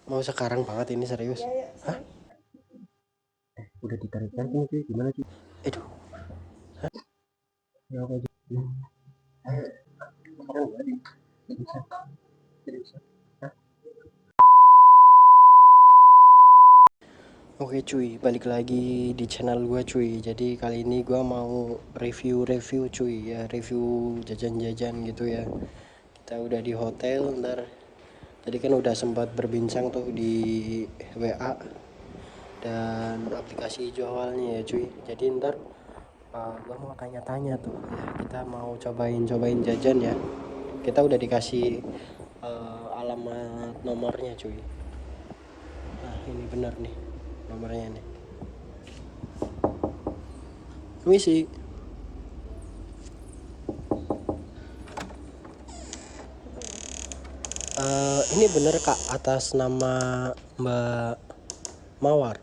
Mau sekarang banget ini serius? Ya, ya, Hah? Udah ditarik lagi cuy, gimana cuy? Aduh, ya apa aja? Ayo, sekarang gak bisa. Bisa, bisa. Hah? Oke cuy, balik lagi di channel gue cuy. Jadi kali ini gue mau review cuy ya, review jajan-jajan gitu ya. Kita udah di hotel, ntar tadi kan udah sempat berbincang tuh di WA dan aplikasi jualnya ya cuy. Jadi ntar gue mau tanya-tanya tuh ya, kita mau cobain jajan ya. Kita udah dikasih alamat nomornya cuy. Nah ini bener nih nomornya nih. Misi. Ini bener kak atas nama Mbak Mawar.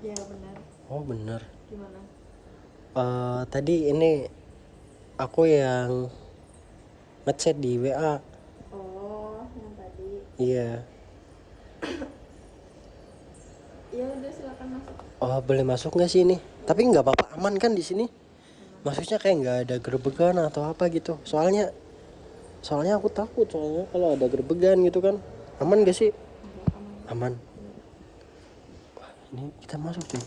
ya benar. Oh bener. Gimana? Tadi ini aku yang ngechat di WA. Oh, yang tadi. Iya. Ya udah, silakan masuk. Oh boleh masuk nggak sih ini? Tapi nggak apa-apa, aman kan di sini? Maksudnya kayak nggak ada gerbegan atau apa gitu. Soalnya aku takut soalnya kalau ada gerbegan gitu kan. Aman gak sih? Enggak, aman. Aman. Iya. Ini kita masuk tuh.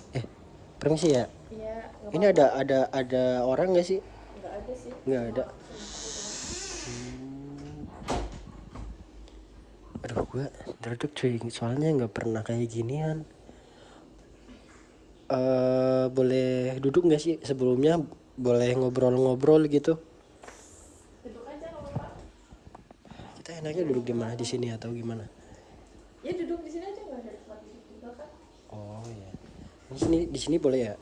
Permisi ya. Iya, nggak Ini apa-apa. ada orang gak sih? Nggak ada sih. Nggak Cuma ada. aku doang. Aduh gue derdek cuy. Soalnya nggak pernah kayak ginian. Boleh duduk nggak sih sebelumnya? Boleh ngobrol-ngobrol gitu. Duduk aja, nggak apa-apa. Kita enaknya duduk di mana, di sini atau gimana? Ya duduk di sini aja, nggak ada tempat duduk juga kan. Oh ya. Di sini boleh ya?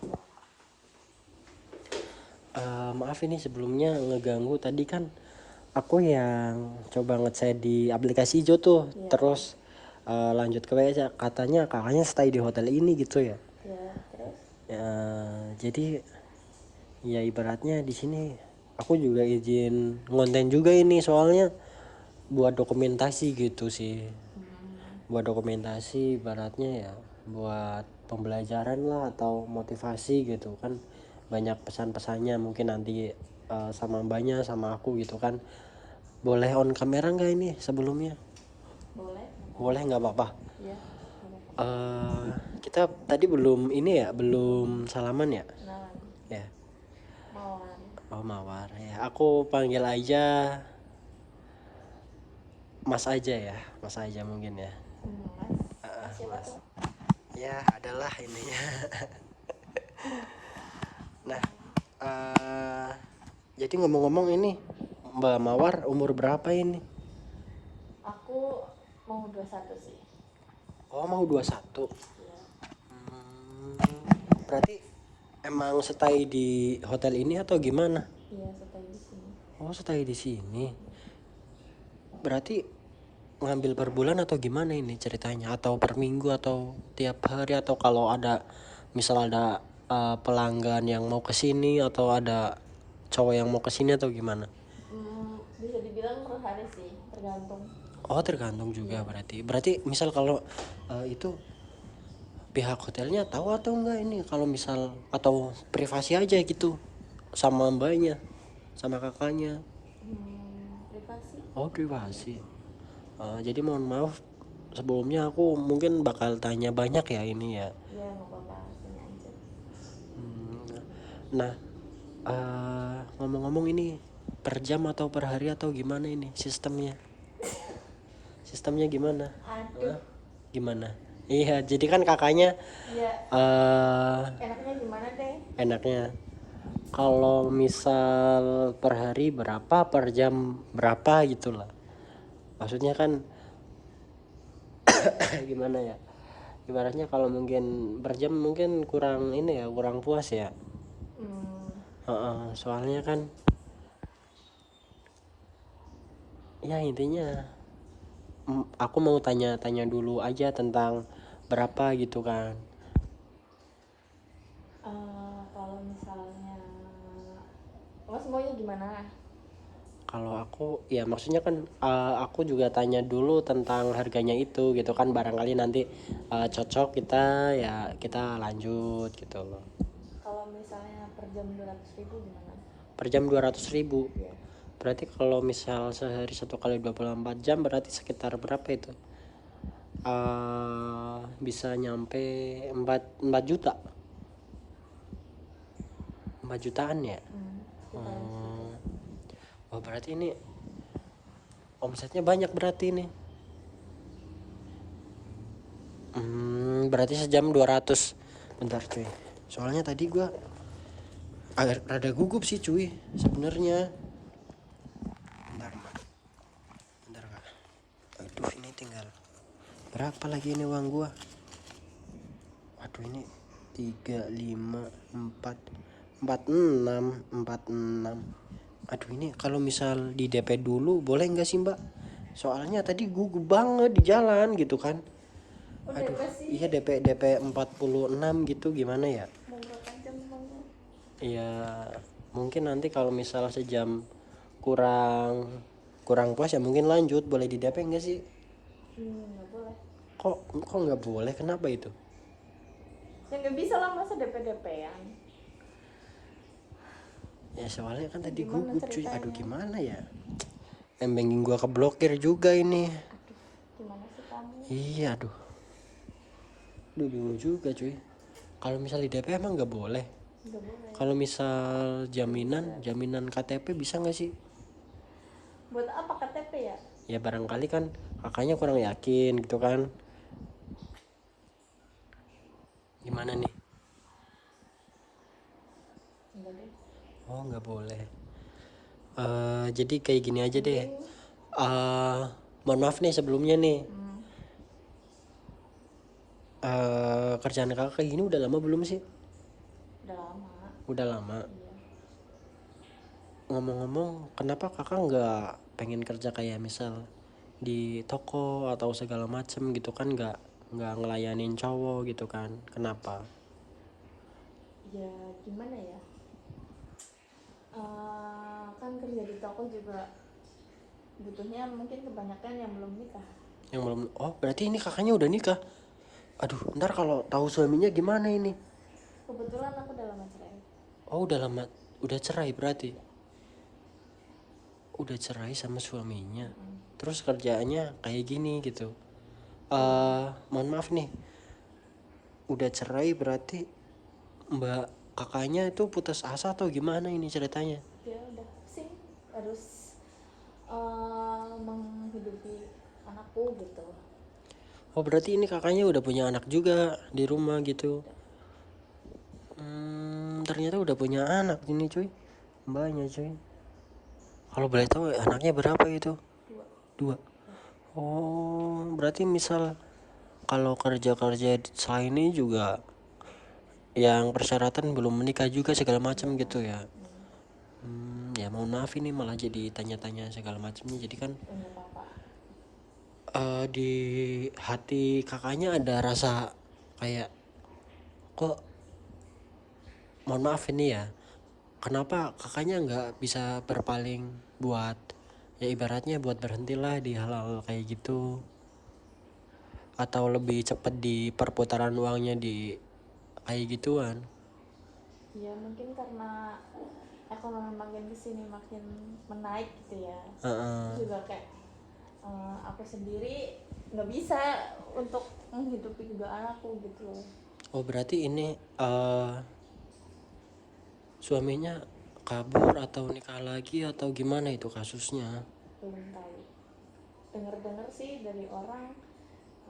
Maaf ini sebelumnya ngeganggu tadi kan aku yang coba nge-chat di aplikasi hijau tuh. Iya. Terus lanjut ke WA katanya kakaknya stay di hotel ini gitu ya. Ya, terus. Jadi ya ibaratnya di sini aku juga izin ngonten juga ini soalnya buat dokumentasi gitu sih. Buat dokumentasi ibaratnya ya buat pembelajaran lah atau motivasi gitu kan, banyak pesan-pesannya mungkin nanti sama mbaknya sama aku gitu kan. Boleh on kamera nggak ini sebelumnya? Boleh. Boleh nggak apa-apa. Ya, nggak apa-apa. Kita tadi belum ini ya, belum salaman ya. Kenalan. Ya. Mawar. Oh Mawar ya, aku panggil aja Mas aja ya, Mas aja mungkin ya. Mas. Mas siapa Mas tuh? ya adalah ininya. Nah, jadi ngomong-ngomong ini Mbak Mawar umur berapa ini? Aku mau 21 sih. Oh mau 21. Ya. Berarti emang stay di hotel ini atau gimana? Iya, stay di sini. Oh stay di sini. Berarti ngambil per bulan atau gimana ini ceritanya? Atau per minggu atau tiap hari atau kalau ada misal ada pelanggan yang mau ke sini atau ada cowok yang mau ke sini atau gimana? Bisa dibilang per hari sih, tergantung. Oh tergantung juga Iya. berarti misal kalau itu pihak hotelnya tahu atau enggak ini kalau misal atau privasi aja gitu sama mbaknya sama kakaknya. Privasi. Oh privasi. Jadi mohon maaf sebelumnya aku mungkin bakal tanya banyak ya ini ya. Ya, nggak apa-apa, tanya aja. Nah ngomong-ngomong ini per jam atau per hari atau gimana ini sistemnya gimana? Aduh. Gimana? Iya jadi kan kakaknya Ya, eh enaknya gimana deh? enaknya kalau misal per hari berapa per jam berapa gitulah, maksudnya kan gimana ya, ibaratnya kalau mungkin per jam mungkin kurang ini ya, kurang puas ya. Hmm, Soalnya kan ya intinya aku mau tanya-tanya dulu aja tentang berapa gitu kan. kalau misalnya Mas maunya gimana? Kalau aku ya maksudnya kan aku juga tanya dulu tentang harganya itu gitu kan, barangkali nanti cocok kita ya kita lanjut gitu loh. Kalau misalnya per jam 200.000 gimana? Per jam 200.000. Iya. Berarti kalau misal sehari 1 kali 24 jam berarti sekitar berapa itu? Bisa nyampe 4 juta. 4 jutaan ya. Sekitaran segitu. Oh berarti ini omsetnya banyak berarti ini. Berarti sejam 200. Bentar cuy, soalnya tadi gua agak rada gugup sih cuy sebenarnya. Bentar kak. Aduh ini tinggal berapa lagi ini uang gua? Waduh ini 3, 5, 4, 46. Aduh ini kalau misal di DP dulu boleh nggak sih mbak? Soalnya tadi gugup banget di jalan gitu kan. Aduh iya DP 46 gitu, gimana ya? Mau berapa jam emangnya? Ya mungkin nanti kalau misal sejam kurang puas ya mungkin lanjut, boleh di DP enggak sih? Nggak boleh. Kok nggak boleh, kenapa itu? Ya nggak bisa lah, masa DP-DP-an. Ya soalnya kan tadi Gimana gugup cuy, ceritanya? aduh gimana ya, banking gua keblokir juga ini. Aduh, gimana sih kamu? Iya aduh bingung juga cuy. Kalau misal di DP emang nggak boleh? Nggak boleh. Kalau misal jaminan KTP bisa nggak sih? Buat apa KTP ya? Ya barangkali kan kakaknya kurang yakin gitu kan. Gimana nih? Enggak deh. Oh nggak boleh. Jadi kayak gini aja deh. Mohon maaf nih sebelumnya nih. Kerjaan kakak kayak gini udah lama belum sih? Udah lama. Udah lama. Iya. Ngomong-ngomong, kenapa kakak nggak pengen kerja kayak misal di toko atau segala macem gitu kan, nggak ngelayanin cowok gitu kan? Kenapa? Ya gimana ya? Kan kerja di toko juga butuhnya mungkin kebanyakan yang belum nikah. Yang belum. Oh berarti ini kakaknya udah nikah. Aduh ntar kalau tahu suaminya gimana ini? Kebetulan aku udah lama cerai. Oh udah cerai berarti. Udah cerai sama suaminya. Terus kerjaannya kayak gini gitu. Mohon maaf nih. Udah cerai berarti mbak kakaknya itu putus asa atau gimana ini ceritanya? Dia udah pusing, harus menghidupi anakku gitu. Oh berarti ini kakaknya udah punya anak juga di rumah gitu. Ternyata udah punya anak ini cuy, mbaknya cuy. Kalau boleh tahu anaknya berapa gitu? Dua. Oh berarti misal kalau kerja selain ini juga yang persyaratan belum menikah juga segala macam gitu ya. Ya mohon maaf ini malah jadi tanya-tanya segala macamnya, jadi kan Enggak apa-apa. di hati kakaknya ada rasa kayak kok, mohon maaf ini ya, kenapa kakaknya nggak bisa berpaling buat ya ibaratnya buat berhentilah di hal-hal kayak gitu, atau lebih cepat di perputaran uangnya di kayak gituan? Ya mungkin karena ekonomi makin kesini makin menaik gitu ya. Juga kayak aku sendiri nggak bisa untuk menghidupi kedua anakku gitu loh. Oh berarti ini suaminya kabur atau nikah lagi atau gimana itu kasusnya? Belum tahu. Dengar-dengar sih dari orang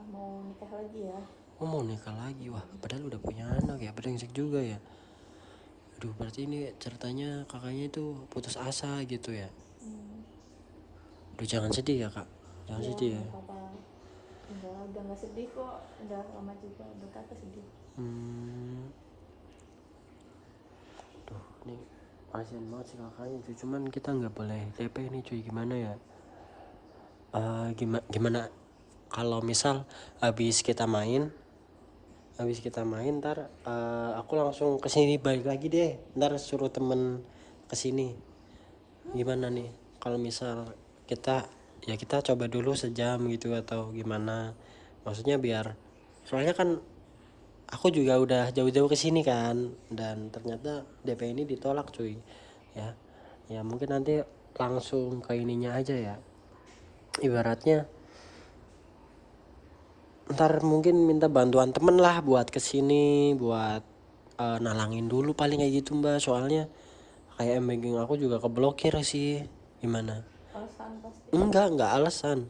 mau nikah lagi ya. Oh mau nikah lagi, wah padahal udah punya anak ya, brengsek juga ya. Aduh berarti ini ceritanya kakaknya itu putus asa gitu ya. Aduh jangan sedih ya kak, jangan sedih ya. Nggak apa-apa. Enggak, udah nggak sedih kok. Udah lama juga, udah kata sedih. Duh ini kasian banget sih kakaknya cuy, cuman kita nggak boleh TP nih cuy, gimana ya? Gimana kalau misal habis kita main ntar aku langsung kesini balik lagi deh, ntar suruh temen kesini, gimana nih kalau misal kita coba dulu sejam gitu atau gimana, maksudnya biar, soalnya kan aku juga udah jauh-jauh ke sini kan, dan ternyata DP ini ditolak cuy. Ya mungkin nanti langsung ke ininya aja ya, ibaratnya ntar mungkin minta bantuan temen lah buat kesini, buat nalangin dulu paling kayak gitu mbak. Soalnya kayak banking aku juga keblokir sih. Gimana? Alasan pasti. Enggak alasan.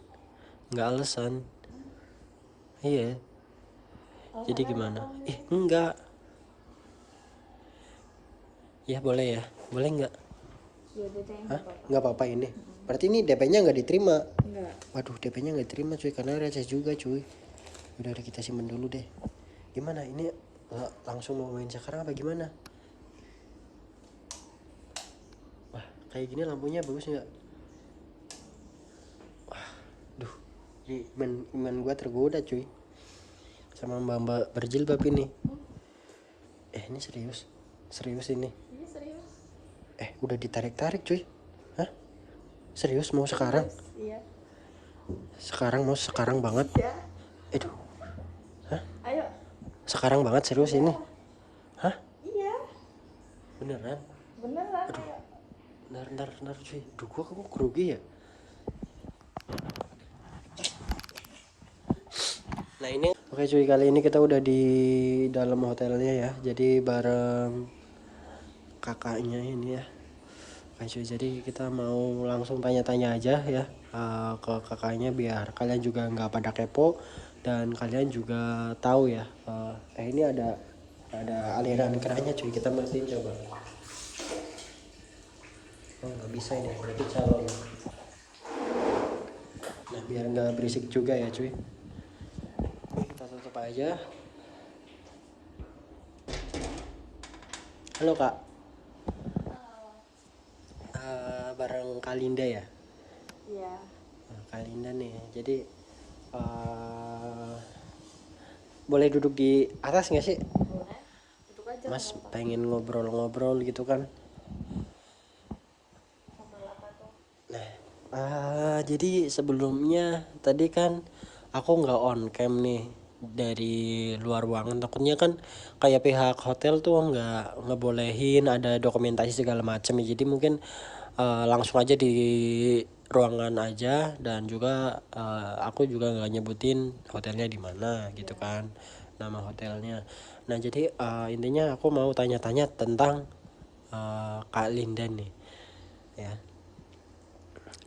Iya. Jadi Alasannya gimana? apa nih? Enggak. Ya boleh ya. Boleh enggak? Ya udah deh, Hah? nggak apa-apa. Enggak apa-apa ini. Berarti ini DP-nya enggak diterima. Enggak. Waduh, DP-nya enggak diterima cuy, karena receh juga cuy. Udah kita simpen dulu deh. Gimana ini, langsung mau main sekarang apa gimana? Wah, kayak gini lampunya bagus nggak? Wah, duh, ini iman gue tergoda cuy sama mbak berjilbab ini. Ini serius ini. Iya serius. Udah ditarik cuy. Hah? Serius mau sekarang? Iya. Sekarang mau sekarang banget. Iya. Aduh. Hah? Ayo. Sekarang banget serius ini. Hah? Iya. Beneran? Beneran. Aduh. Ayo. Ntar cuy. Duh, gua kamu grogi ya? Nah ini, oke cuy, kali ini kita udah di dalam hotelnya ya. Jadi bareng kakaknya ini ya. Oke cuy, jadi kita mau langsung tanya-tanya aja ya ke kakaknya, biar kalian juga nggak pada kepo dan kalian juga tahu ya. Ini ada aliran kerannya cuy, kita matiin coba. Oh nggak bisa ini, berarti calon. Nah biar nggak berisik juga ya cuy, kita tutup aja. Halo kak. Bareng Kalinda ya? Iya. Kalinda nih, jadi boleh duduk di atas nggak sih? Boleh. Duduk aja. Mas pengen ngobrol-ngobrol gitu kan. Ngobrol apa tuh? Nah, jadi sebelumnya tadi kan aku nggak on cam nih dari luar ruangan, takutnya kan kayak pihak hotel tuh nggak ngebolehin ada dokumentasi segala macam ya. Jadi mungkin langsung aja di ruangan aja, dan juga aku juga nggak nyebutin hotelnya di mana gitu kan, nama hotelnya. Nah jadi intinya aku mau tanya-tanya tentang Kak Linda nih ya.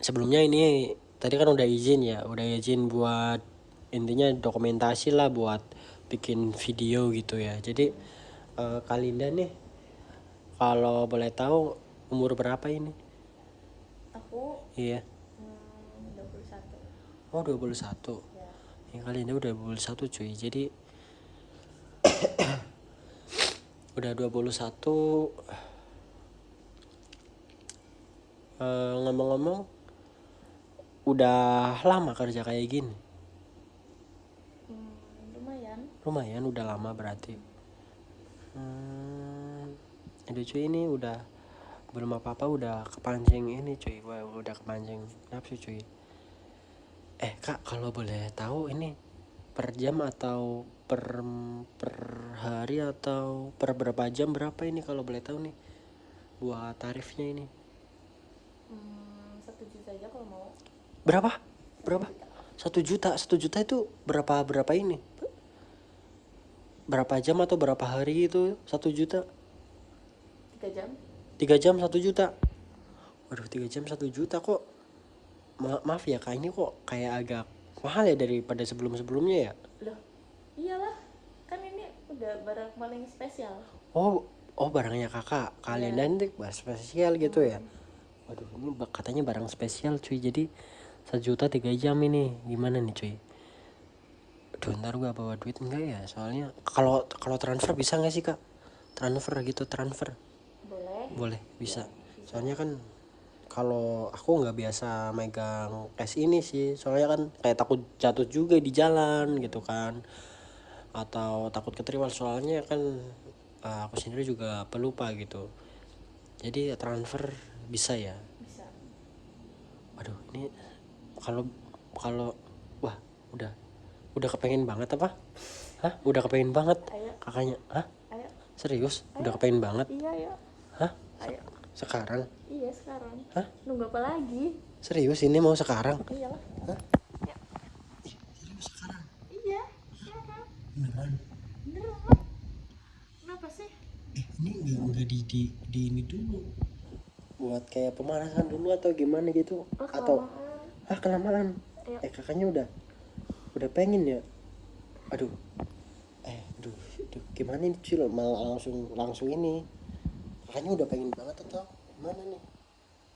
Sebelumnya ini tadi kan udah izin buat intinya dokumentasi lah, buat bikin video gitu ya. Jadi Kak Linda nih, kalau boleh tahu umur berapa ini? Aku Iya. 21. Oh 21. Ya. Ya kali ini udah 21 cuy. Jadi udah 21. Ngomong-ngomong, udah lama kerja kayak gini? Lumayan udah lama berarti. Aduh cuy, ini udah belum apa-apa udah kepancing ini cuy. Wah, udah kepancing nafsu cuy. Kak, kalau boleh tahu ini per jam atau per hari atau per berapa jam berapa ini kalau boleh tahu nih buat tarifnya ini? 1 juta aja kalau mau. Berapa? 1 juta. 1 juta itu berapa ini? Berapa jam atau berapa hari itu 1 juta? 3 jam. 3 jam 1 juta. Waduh, 3 jam 1 juta kok. Maaf ya kak, ini kok kayak agak mahal ya daripada sebelum-sebelumnya ya? Loh, iyalah. Kan ini udah barang paling spesial. Oh barangnya kakak. Kalian nanti spesial gitu ya? Waduh, ini katanya barang spesial cuy. Jadi 1 juta 3 jam ini. Gimana nih cuy? Aduh, ntar gue bawa duit enggak ya? Soalnya kalau transfer bisa nggak sih kak? Transfer. Boleh, bisa. Soalnya kan kalau aku nggak biasa megang cash ini sih. Soalnya kan kayak takut jatuh juga di jalan gitu kan. Atau takut keterima, soalnya kan aku sendiri juga pelupa gitu. Jadi transfer bisa ya? Bisa. Aduh, ini kalau kalau wah, udah kepengen banget apa? Hah? Udah kepengen banget? Ayo. Kakaknya? Hah? Ayo. Serius? Ayo. Udah kepengen banget? Iya, ayo. Hah? Ayo. Sekarang? Iya, sekarang. Hah? Nunggu apa lagi? Serius ini mau sekarang? Iyalah. Hah? Ya. Serius sekarang? Iya, sekarang. Beneran? Beneran. Kenapa sih? Ini enggak di ini dulu. Buat kayak pemanasan dulu atau gimana gitu? Atau kelamaan? Ayo. Kakaknya udah pengen ya? Aduh. Aduh, gimana nih Cil? Malah langsung ini. Kakaknya udah pengen banget atau gimana nih?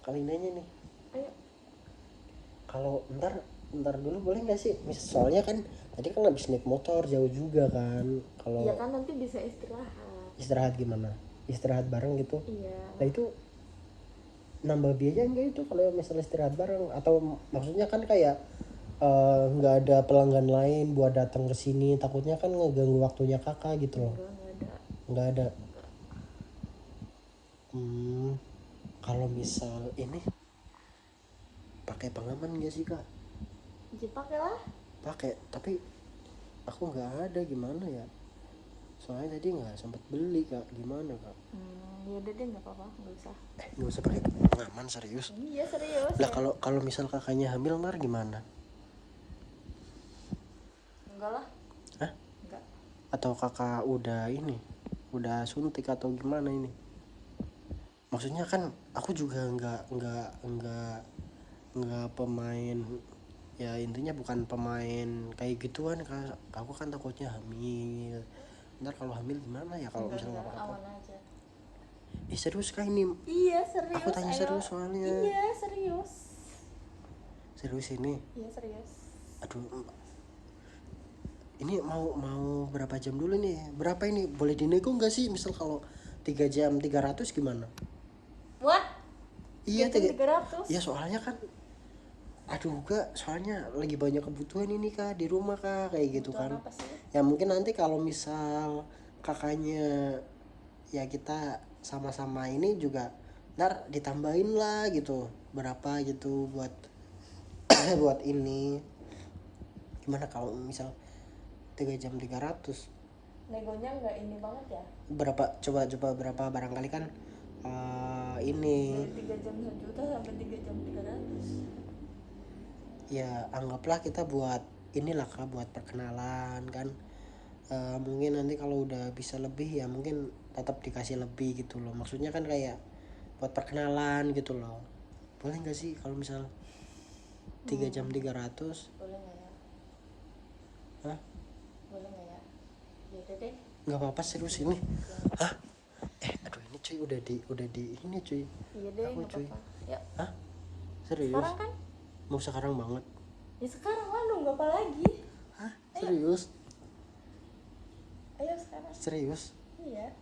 Kali nanya nih. Ayo. Kalau ntar dulu boleh nggak sih? Soalnya kan tadi kan habis naik motor jauh juga kan. Kalau Iya kan nanti bisa istirahat. Istirahat gimana? Istirahat bareng gitu? Iya. Nah itu nambah biaya enggak itu kalau misalnya istirahat bareng? Atau maksudnya kan kayak nggak ada pelanggan lain buat datang ke sini, takutnya kan ngeganggu waktunya kakak gitu loh. Nggak ada. Kalau misal ini pakai pengaman nggak sih kak? Ya pakai lah. Pakai, tapi aku nggak ada, gimana ya? Soalnya tadi nggak sempat beli kak, gimana kak? Ya udah deh, nggak apa-apa, nggak usah. Nggak usah pakai pengaman, serius? Iya serius. Lah kalau misal kakaknya hamil ntar gimana? Enggak lah. Hah? Enggak. Atau kakak udah suntik atau gimana ini? Maksudnya kan aku juga nggak pemain, ya intinya bukan pemain kayak gituan kak. Aku kan takutnya hamil. Ntar kalau hamil gimana ya kalau misalnya apa-apa? Aman aja. Serius kak ini? Iya serius. Aku tanya serius soalnya. Iya serius. Serius ini? Iya serius. Aduh, ini mau berapa jam dulu nih? Berapa ini? Boleh dinego nggak sih? Misal kalau 3 jam 300 gimana? Wah? Iya 300. Ya soalnya kan, aduh kak, soalnya lagi banyak kebutuhan ini kak di rumah kak, kayak gitu kan. Apa sih? Ya mungkin nanti kalau misal kakaknya ya kita sama-sama ini juga, ntar ditambahin lah gitu, berapa gitu buat buat ini. Gimana kalau misal 3 jam 300? Negonya nggak ini banget ya? Berapa? Coba berapa, barangkali kan ini dari 3 jam 1 juta sampai 3 jam 300. Ya anggaplah kita buat inilah kak, buat perkenalan kan. Mungkin nanti kalau udah bisa lebih ya mungkin tetap dikasih lebih gitu loh. Maksudnya kan kayak buat perkenalan gitu loh. Boleh nggak sih kalau misal 3 jam 300? Boleh nggak ya? Hah? Boleh nggak ya? Ya udah deh. Nggak apa-apa, serius ini. Hah? Aduh ini cuy, udah di ini cuy. Iya deh, aku nggak cuy. apa-apa. Yuk. Hah? Serius? Sekarang kan? Mau sekarang banget? Ya sekarang lah, nunggu apa lagi? Hah? Serius? Ayo sekarang. Serius? Iya.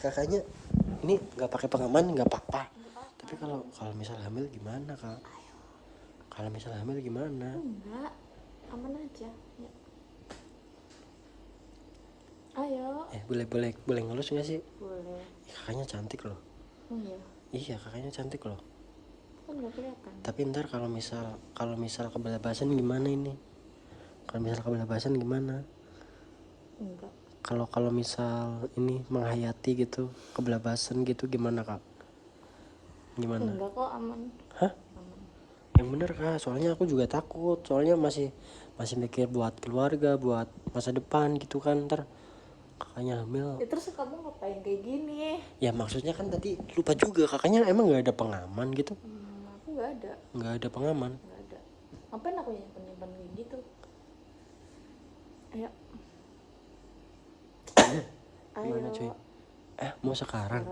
Kakaknya ini nggak pakai pengaman nggak apa-apa. Tapi kalau misal hamil gimana kak? Kalau misal hamil gimana? Enggak, aman aja. Ya. Ayo. Boleh ngelus nggak sih? Boleh. Kakaknya cantik loh. Iya. Iya, kakaknya cantik loh. Kan nggak kelihatan. Tapi ntar kalau misal kebelabasan gimana ini? Kalau misal kebelabasan gimana? Enggak. Kalau misal ini menghayati gitu, kebelabasan gitu gimana kak? Gimana? Enggak kok, aman. Hah? Aman. Yang bener kak, soalnya aku juga takut. Soalnya masih mikir buat keluarga, buat masa depan gitu kan. Ntar kakaknya hamil. Ya terus kamu ngapain kayak gini? Ya maksudnya kan tadi lupa juga, kakaknya emang nggak ada pengaman gitu? Aku nggak ada. Nggak ada pengaman. Nggak ada. Ngapain aku nyimpen kayak gitu? Ayo. Gimana cuy? Mau sekarang?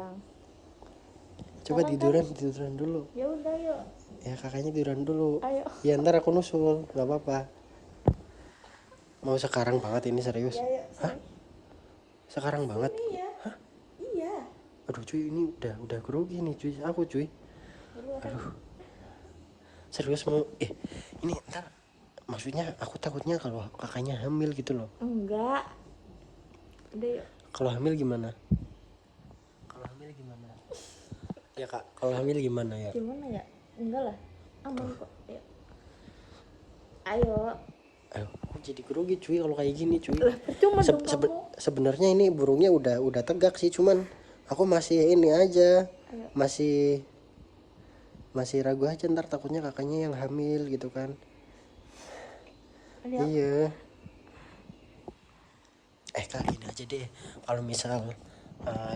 Coba Sekarang tiduran dulu. Ya udah yuk. Ya kakaknya tiduran dulu. Ayo. Ya ntar aku nusul, nggak apa-apa. Mau sekarang banget ini, serius? Ya, yuk, hah? Sekarang banget? Iya. Hah? Iya. Aduh cuy, ini udah grogi nih cuy, aku cuy. Aduh. Serius mau ini ntar, maksudnya aku takutnya kalau kakaknya hamil gitu loh. Enggak. Udah yuk. Kalau hamil gimana? Kalau hamil gimana? Ya kak, kalau hamil gimana ya? Gimana ya? Enggak lah, aman kok. Ayo. Ayo, aku jadi grogi cuy kalau kayak gini cuy. Lah percuma dong kamu. Sebenarnya ini burungnya udah tegak sih, cuman aku masih ini aja. Ayo. Masih ragu aja, ntar takutnya kakaknya yang hamil gitu kan. Ayo. Iya. Kak gini aja deh, kalau misal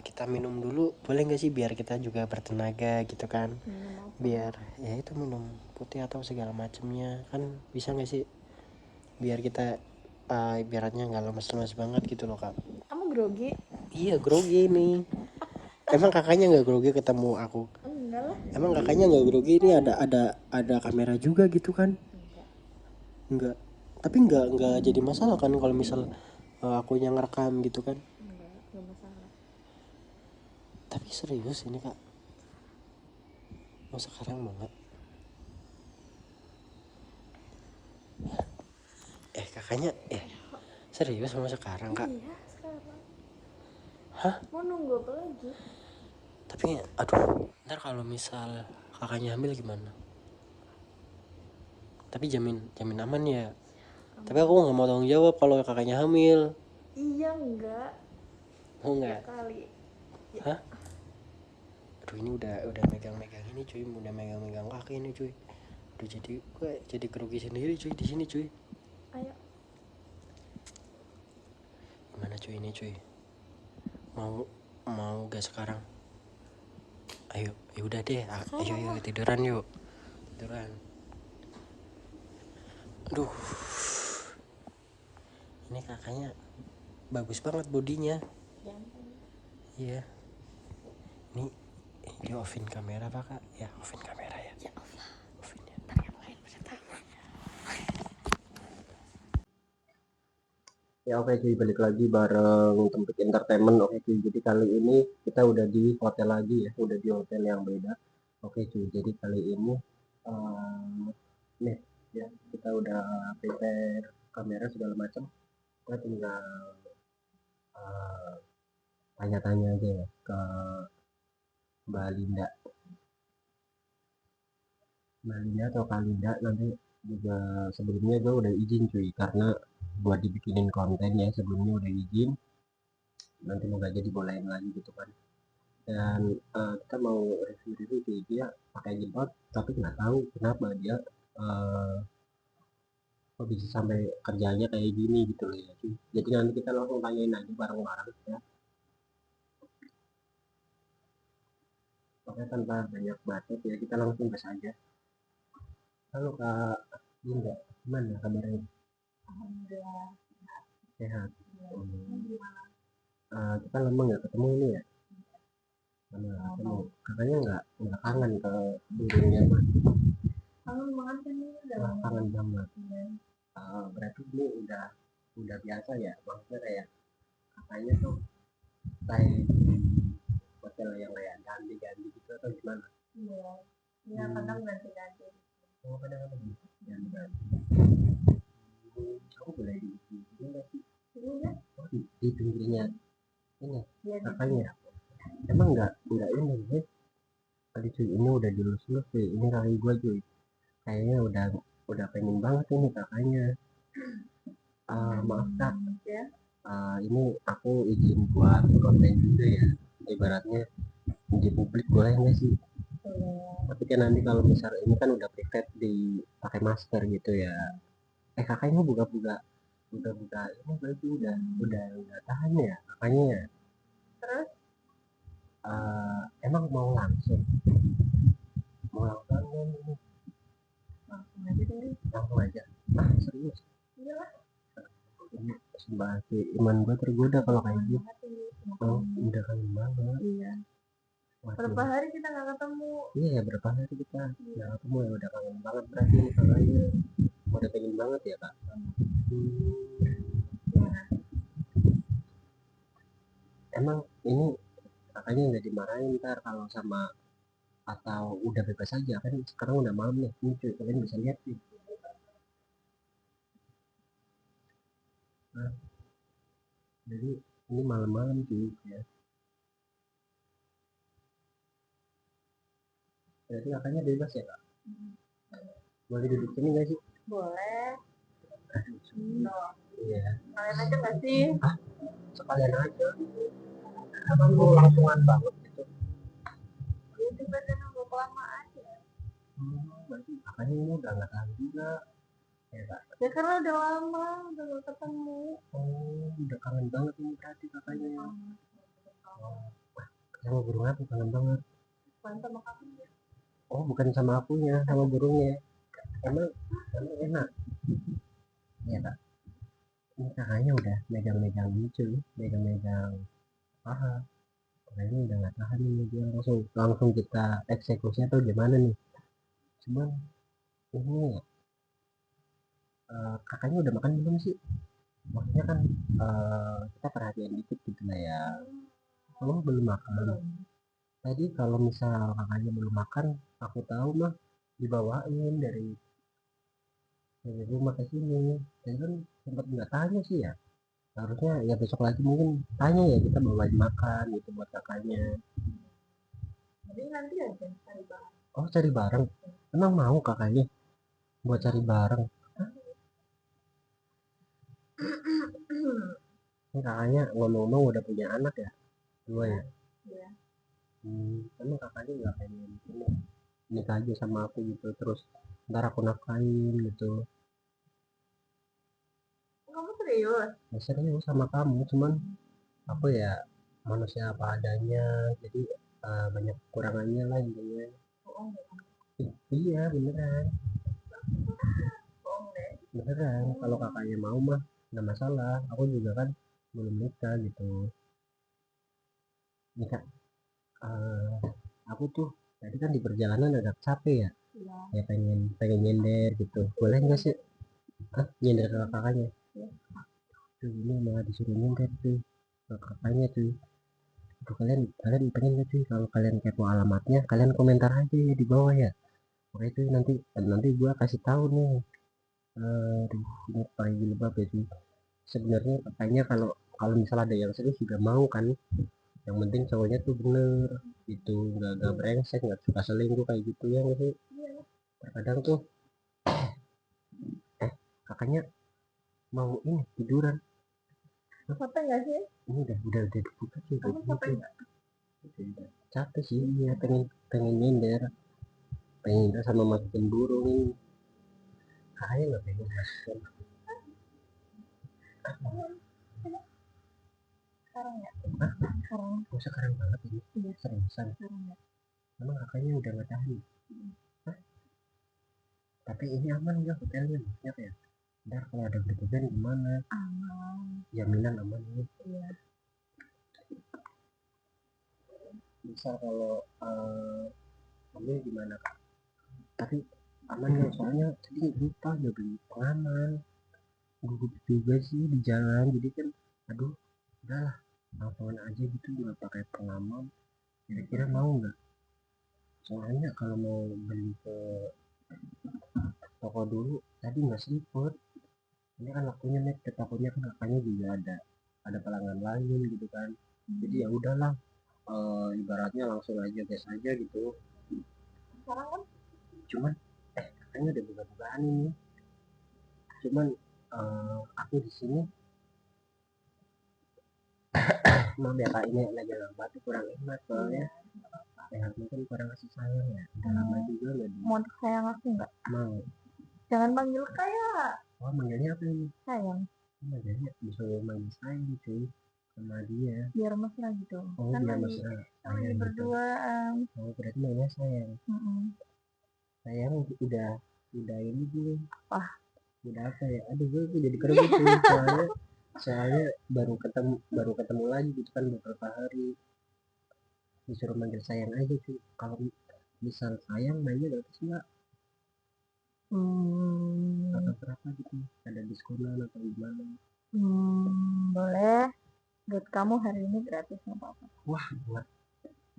kita minum dulu boleh nggak sih, biar kita juga bertenaga gitu kan. Biar ya itu minum putih atau segala macamnya kan, bisa nggak sih, biar kita ibaratnya nggak lemes-lemes banget gitu loh kak. Kamu grogi? Iya grogi nih. Emang kakaknya nggak grogi ketemu aku? Enggak lah. Emang kakaknya nggak grogi, ini ada kamera juga gitu kan? Enggak. Tapi nggak jadi masalah kan kalau misal aku yang ngerekam gitu kan? Enggak masalah. Tapi serius ini kak, mau sekarang banget. Kakaknya serius mau sekarang kak? Iya sekarang. Hah? Mau nunggu apa lagi? Tapi aduh, ntar kalau misal kakaknya hamil gimana? Tapi jamin aman ya. Aman. Tapi aku nggak mau tanggung jawab kalau kakaknya hamil. Iya enggak. Mau nggak? Ya kali. Hah? Aduh ini udah megang-megang ini cuy, udah megang-megang kaki ini cuy. Udah jadi kerugi sendiri cuy di sini cuy. Ayo. Gimana cuy ini cuy? Mau gak sekarang? Ayo, ya udah deh. Ayo tiduran yuk. Tiduran. Aduh. Ini kakaknya bagus banget bodinya. Iya. Ini dia offin kamera apa kak? Ya offin kamera ya. Ya Allah. Offin ya. Ya oke cuy, balik lagi bareng Tempik Entertainment. Oke cuy, jadi kali ini kita udah di hotel lagi ya, udah di hotel yang beda. Oke cuy, jadi kali ini nih ya, kita udah prepare kamera segala macam. Kita tinggal tanya-tanya aja ya ke Mbak Linda. Mbak Linda atau Kak Linda nanti juga, sebelumnya gue udah izin cuy, karena buat dibikinin konten ya, sebelumnya udah izin, nanti mau gak jadi bolehin lagi gitu kan. Dan kita mau review sih, dia pakai jilbab tapi nggak tahu kenapa dia kok bisa sampai kerjanya kayak gini gitu loh ya. Jadi nanti kita langsung tanyain aja bareng-bareng ya, pakai tanpa banyak bacot ya, kita langsung gas aja. Halo Kak Linda, gimana kabarnya? Alhamdulillah Sehat. Kita lama nggak ketemu ini ya, lama nggak ketemu. Kakaknya nggak kangen ke burungnya mas? kangen banget kan ini Kangen banget. Berarti ini udah biasa ya, maksudnya kayak kakaknya tuh kayak di hotel yang kayak ganti-ganti gitu atau gimana? Iya kadang ganti-ganti. Oh kadang-kadang ganti-ganti. Aku boleh di nggak sih? Oh, di pinggirnya ini kakaknya. Emang nggak ini ya? Tadi cuy, ini udah dilus-lus sih, ini kali gua cuy. Kayaknya udah pengen banget ini kakaknya. Maaf kak, ini aku izin buat konten juga ya, ibaratnya di publik boleh nggak sih? Tapi kan nanti kalau misal ini kan udah private di pakai masker gitu ya. Kakaknya buka-buka ini berarti udah nggak tahan ya kakaknya ya. Terus Emang mau langsung ini, langsung aja deh. langsung aja. Serius? Iyalah. Ini sumpah sih, iman gue tergoda kalau kayak gitu. Udah kangen banget. Iya. Berapa hari kita nggak ketemu? Iya ya, berapa hari kita nggak ketemu ya, udah kangen banget berarti kakaknya. Udah pengen banget ya kak. Emang ini kakaknya nggak dimarahin ntar kalau sama, atau udah bebas aja kan, sekarang udah malam nih, ini cuy kalian bisa lihat nih. Nah, jadi ini malam-malam cuy ya. Berarti kakaknya bebas ya kak? Boleh duduk sini nggak sih? Boleh. Iya. Kalian aja nggak sih? Sekalian aja. Emang gue langsungan banget gitu. Dia juga udah nunggu kelamaan ya. Berarti kakaknya ini udah nggak tahan juga. Ya kak. Ya karena udah lama udah gak ketemu. Oh, udah kangen banget ini berarti kakaknya. Oh, sama burung aku kangen banget. Bukan sama kamu ya. Oh, bukan sama akunya, sama burungnya. Emang enak. Ya kak. Ini kakaknya udah megang-megang gitu, megang-megang paha. Kakaknya udah nggak tahan nih, dia langsung kita eksekusi atau gimana nih? Cuman ini kakaknya udah makan belum sih? Maksudnya kan kita perhatian dikit gitu lah ya. Oh belum makan. Tadi kalau misal kakaknya belum makan, aku tahu mah dibawain dari rumah ke sini. Dan kan sempat nggak tanya sih ya. Harusnya ya besok lagi mungkin tanya ya kita bawain makan gitu buat kakaknya. Jadi nanti aja cari bahan. Oh cari bareng. Emang mau kakaknya buat cari bareng? Ini kakaknya ngomong-ngomong udah punya anak ya? Dua ya? Iya. Emang kakaknya nggak pengen ini nikah aja sama aku gitu terus ntar aku nafkahin gitu. Kamu serius? Ya serius sama kamu cuman aku ya manusia apa adanya jadi banyak kekurangannya lah intinya. Bohong deh. Iya beneran Bohong deh. beneran kalau kakaknya mau mah nggak masalah aku juga kan belum nikah gitu nikah aku tuh tadi kan di perjalanan agak capek ya. Iya. Ya pengen pengen nyender gitu boleh nggak sih? Hah? Nyender ke kakaknya? Iya. Tuh ini malah disuruh nyender tuh ke kakaknya tuh. Tuh, kalian kalian pengen nggak sih kalau kalian kepo alamatnya kalian komentar aja ya di bawah ya. Oke itu nanti nanti gua kasih tahu nih di sini pakai jilbab ya sih. Sebenarnya katanya kalau kalau misalnya ada yang serius juga mau kan. Yang penting cowoknya tuh bener gitu nggak brengsek nggak suka selingkuh kayak gitu ya nggak sih. Terkadang tuh kakaknya mau ini tiduran. Capek nggak sih? Ini udah dibuka sih Kamu capek nggak? capek sih ya pengen pengen nyender pengen nyender sama masukin burung kayaknya nggak pengen masukin. Sekarang ya? Hah? Sekarang. Oh sekarang banget ini? Iya. Seriusan? Sekarang ya. Emang kakaknya udah nggak tahan? Hah? Tapi ini aman nggak hotelnya maksudnya kayak ntar kalau ada berlebihan gimana? Aman. Jaminan aman nih. Iya. Misal kalau ambil gimana kak? Tapi aman nggak soalnya tadi lupa udah beli pengaman gugup juga sih di jalan jadi kan aduh udahlah langsungan aja gitu nggak pakai pengaman kira-kira mau nggak soalnya kalau mau beli ke toko dulu tadi nggak sempet ini kan waktunya nih ke tokonya kan kakaknya juga ada pelanggan lain gitu kan jadi ya udahlah ibaratnya langsung aja gas aja gitu Sekarang kan? cuman kakaknya udah buka-bukaan ini cuman aku di sini maaf ya kak ini lagi lambat kurang enak soalnya ya mungkin kurang kasih sayang ya udah lama juga nggak di Mau sayang aku nggak? mau. Jangan panggil kayak Oh manggilnya apa ini? sayang. Manggilnya disuruh manggil sayang cuy sama dia. Biar mesra gitu. Oh Kan biar lagi mesra lagi sayang gitu. berduaan. Oh berarti manggilnya sayang. Sayang udah ini belum? Wah. Udah apa ya? Aduh gue jadi kerebut tuh soalnya baru ketemu lagi gitu kan beberapa hari disuruh manggil sayang aja cuy. Kalau misal sayang mainnya gratis nggak? Atau berapa gitu? Ada diskonan atau gimana? Boleh. Buat kamu hari ini gratis nggak apa-apa. Wah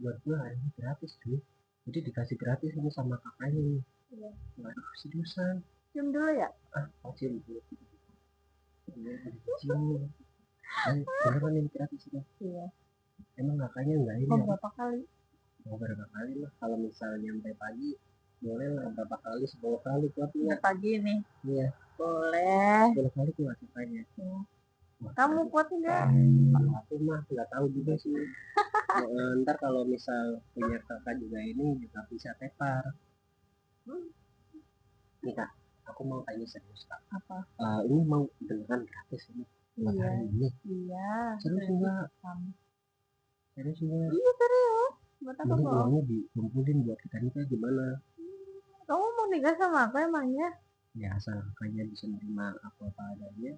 buat gue hari ini gratis cuy. Jadi dikasih gratis ini sama kakaknya nih. Iya. Waduh seriusan. Cium dulu ya? Cium dulu. Cium dulu. Beneran ini gratis ya? Iya. Emang kakaknya enggak ini Mau apa? berapa kali? mau berapa kali lah, kalau misalnya sampai pagi boleh lah berapa kali, 10 kali kuatnya pagi nih. iya Boleh. 10 kali kuat katanya. Kamu kuat nggak? Kalau aku mah nggak tahu juga sih. Ntar kalau misal punya kakak juga ini juga bisa tepar. Nih kak, aku mau tanya serius kak. Apa? Ini mau beneran gratis ini? Buat Iya. hari ini? Iya. Serius enggak? Serius enggak? Iya serius. Buat apa Ini kok? uangnya dikumpulin buat kita nikah gimana? Kamu mau nikah sama aku emangnya? Ya asal kakaknya bisa menerima aku apa adanya.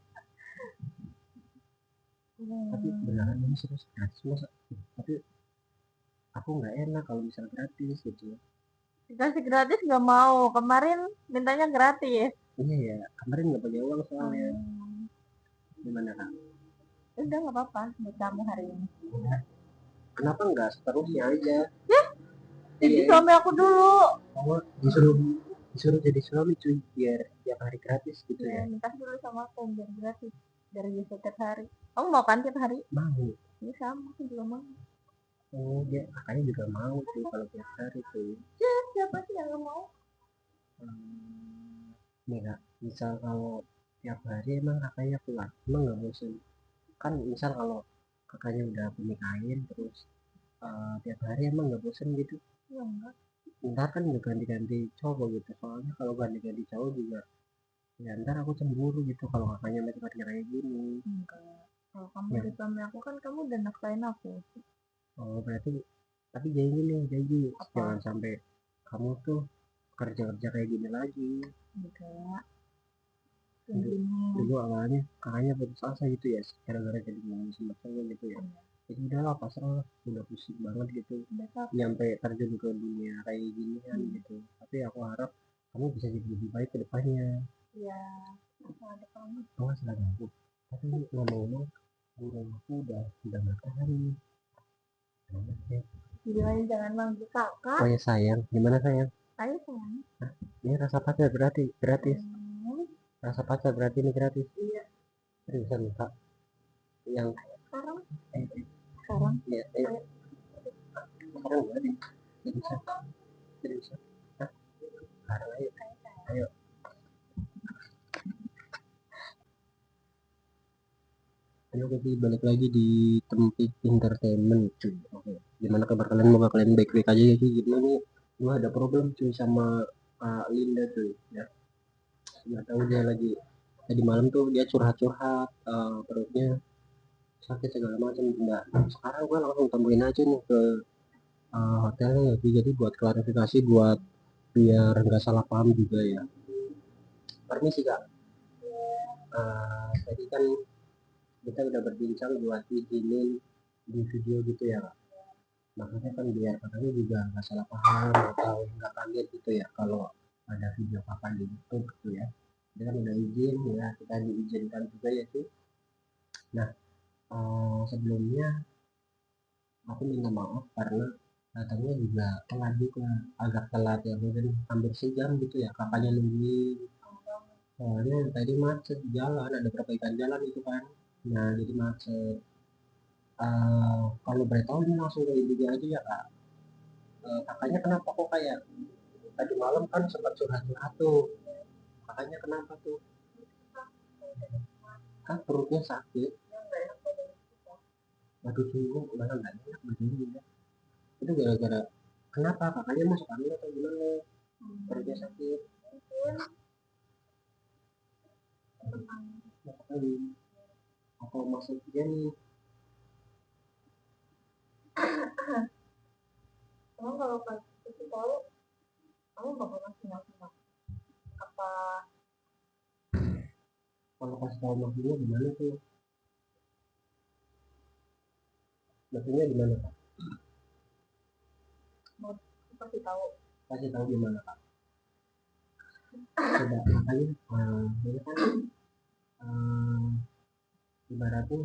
Tapi beneran ini serius gratis masa? Tapi aku nggak enak kalau misal gratis gitu. Dikasih gratis nggak mau. Kemarin mintanya gratis. Iya ya, kemarin nggak punya uang soalnya. Gimana kak? Udah nggak apa-apa buat kamu hari ini. Kenapa nggak seterusnya aja? Jadi suami aku dulu. Oh, disuruh disuruh jadi suami cuy biar tiap hari gratis gitu ya. Nikah dulu sama aku biar gratis. Biar bisa tiap hari. Kamu mau kan tiap hari? Mau. Ini sama aku juga mau. Oh dia kakaknya juga mau tuh kalau tiap hari tuh. Siapa sih yang nggak mau? Nih kak, misal kalau tiap hari emang kakaknya kuat, emang nggak bosan? Kan misal kalau kakaknya udah aku nikahin terus tiap hari emang nggak bosan gitu? Ya enggak. Ntar kan udah ganti-ganti cowok gitu, soalnya kalau ganti-ganti cowok juga ya ntar aku cemburu gitu kalau kakaknya masih kerja kayak gini. Enggak. Kalau kamu Ya. jadi suami aku kan kamu udah nafkain aku. Oh berarti tapi janji nih janji Apa? jangan sampai kamu tuh kerja-kerja kayak gini lagi. Enggak. Dulu awalnya kakaknya putus asa gitu ya gara-gara jadi ngomong sama cowok gitu ya. Jadi udahlah pasrah lah, udah pusing banget gitu nyampe terjun ke dunia kayak gini kan gitu. Tapi aku harap kamu bisa jadi lebih baik ke depannya. Iya. Ada kamu. Oh salah aku. Tapi ngomong-ngomong burung aku udah matahari nih. Gimana jangan manggil kakak. Oh ya sayang, gimana sayang? Ayo sayang. Ini rasa pacar berarti gratis. Rasa pacar berarti ini gratis. Iya. Seriusan kak? Yang Sekarang. Sekarang. ya, ayo. Sekarang gak ada. Seriusan. Seriusan. Hah? Sekarang ayo. Ayo. Ayo kita balik lagi di Tempik Entertainment cuy. Oke. Gimana kabar kalian? Moga kalian baik-baik aja ya cuy. Gimana nih? Gua ada problem cuy sama Linda cuy. Ya. Nggak tahu dia lagi tadi malam tuh dia curhat-curhat perutnya sakit segala macam. Nah, sekarang gue langsung temuin aja nih ke hotelnya ya. Jadi buat klarifikasi buat biar nggak salah paham juga ya. Permisi kak. Tadi kan kita udah berbincang buat izinin di video gitu ya kak. Maksudnya kan biar kakaknya juga nggak salah paham atau nggak kaget gitu ya kalau ada video kakak di YouTube gitu ya. Dia kan udah izin ya, kita diizinkan juga ya sih. Nah, sebelumnya aku minta maaf karena datangnya juga telat juga, agak telat ya, mungkin hampir sejam gitu ya kakaknya nungguin. Soalnya tadi macet di jalan, ada perbaikan jalan itu kan. Nah, jadi macet. Kalau boleh tahu ini langsung ke ibunya aja ya kak. Kakaknya kenapa kok kayak tadi malam kan sempat curhat-curhat tuh. Kakaknya kenapa tuh? Kan perutnya sakit. Waduh sungguh, malah nggak enak begini ya. Itu gara-gara kenapa kakaknya masuk angin atau gimana? Perutnya sakit. Masuk angin. Atau masuk dia nih. Emang kalau kasih tahu, kamu bakal ngasih apa? Apa? Kalau kasih tahu maksudnya gimana tuh? Maksudnya gimana kak? Mau kasih tahu? Kasih tahu gimana kak? Coba makanya ini kan ibaratnya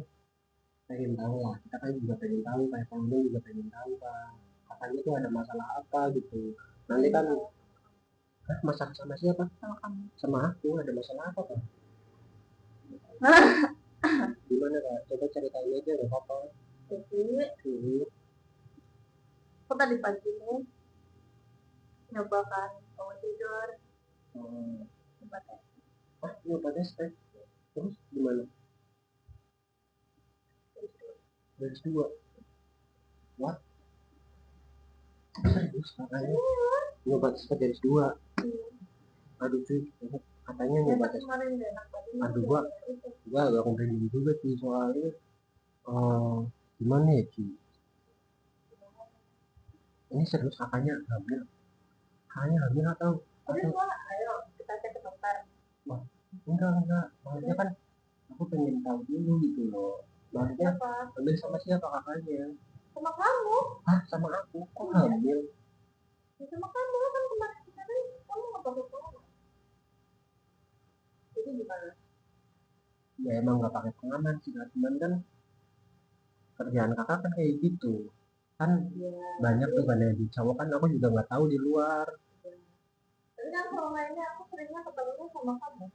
pengen tahu lah, kita kan juga pengen tahu kayak kamu juga pengen tahu kan kakaknya tuh ada masalah apa gitu. Nanti kan masalah sama siapa? Sama kamu. Sama aku ada masalah apa kan? Gimana kak? Coba ceritain aja gak apa-apa. Aku tadi pagi ini nyoba kan mau tidur. Nyoba tes terus gimana? Garis 2. Wah, serius katanya nyoba tes garis 2. Aduh cuy, katanya nyoba tes. Aduh gua agak komplain juga sih soalnya gimana ya cuy, ini serius kakaknya hamil atau Ayo kita cek ke dokter. wah enggak maksudnya kan aku pengen tahu dulu gitu loh, maksudnya hamil sama siapa kakaknya? Sama kamu. Sama aku kok hamil? Ya, sama kamu kan kemarin kamu nggak pakai pengaman. Jadi gimana? Ya emang nggak pakai pengaman sih, cuman kan kerjaan kakak kan kayak gitu kan ya, banyak tuh kan yang di cowok kan, aku juga nggak tahu di luar. Tapi kan selama ini aku seringnya ketemunya sama kamu.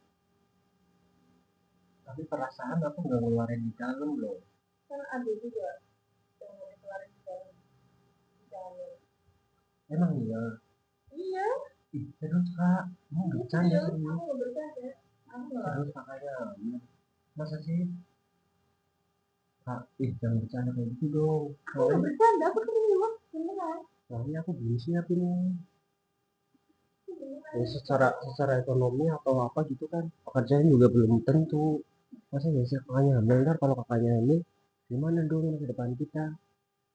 Tapi perasaan aku nggak ngeluarin di dalam loh. Kan ada juga yang mau dikeluarin di dalam. Emang iya? Iya. Terus kak, kamu bercanda serius? serius? Aku nggak bercanda. Terus kakaknya masa sih? Kak, jangan bercanda kayak gitu dong. Aku nggak bercanda, aku serius. Beneran. Soalnya aku belum siap ini. Ya, secara ekonomi atau apa gitu kan, pekerjaan juga belum tentu. Masa ya sih kakaknya hamil, ntar kalau kakaknya hamil gimana dong ke depan kita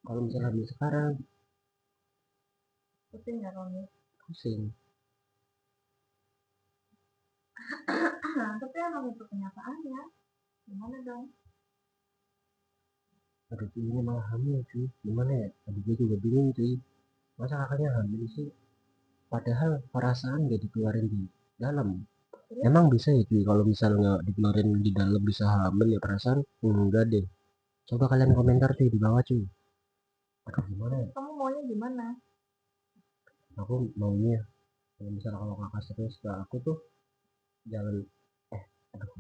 kalau misalnya hamil sekarang? Pusing ya Roni? Pusing. Tapi emang itu kenyataannya. Gimana dong? Aduh ini malah hamil cuy, gimana ya? Aduh gue juga bingung cuy, masa kakaknya hamil sih padahal perasaan gak dikeluarin di dalam. Emang bisa ya cuy kalau misalnya nggak dikeluarin di dalam bisa hamil ya perasaan? Enggak deh, coba kalian komentar cuy di bawah cuy. Aduh gimana ya? Kamu maunya gimana? Aku maunya misalnya kalau kakak serius ke aku tuh jangan aduh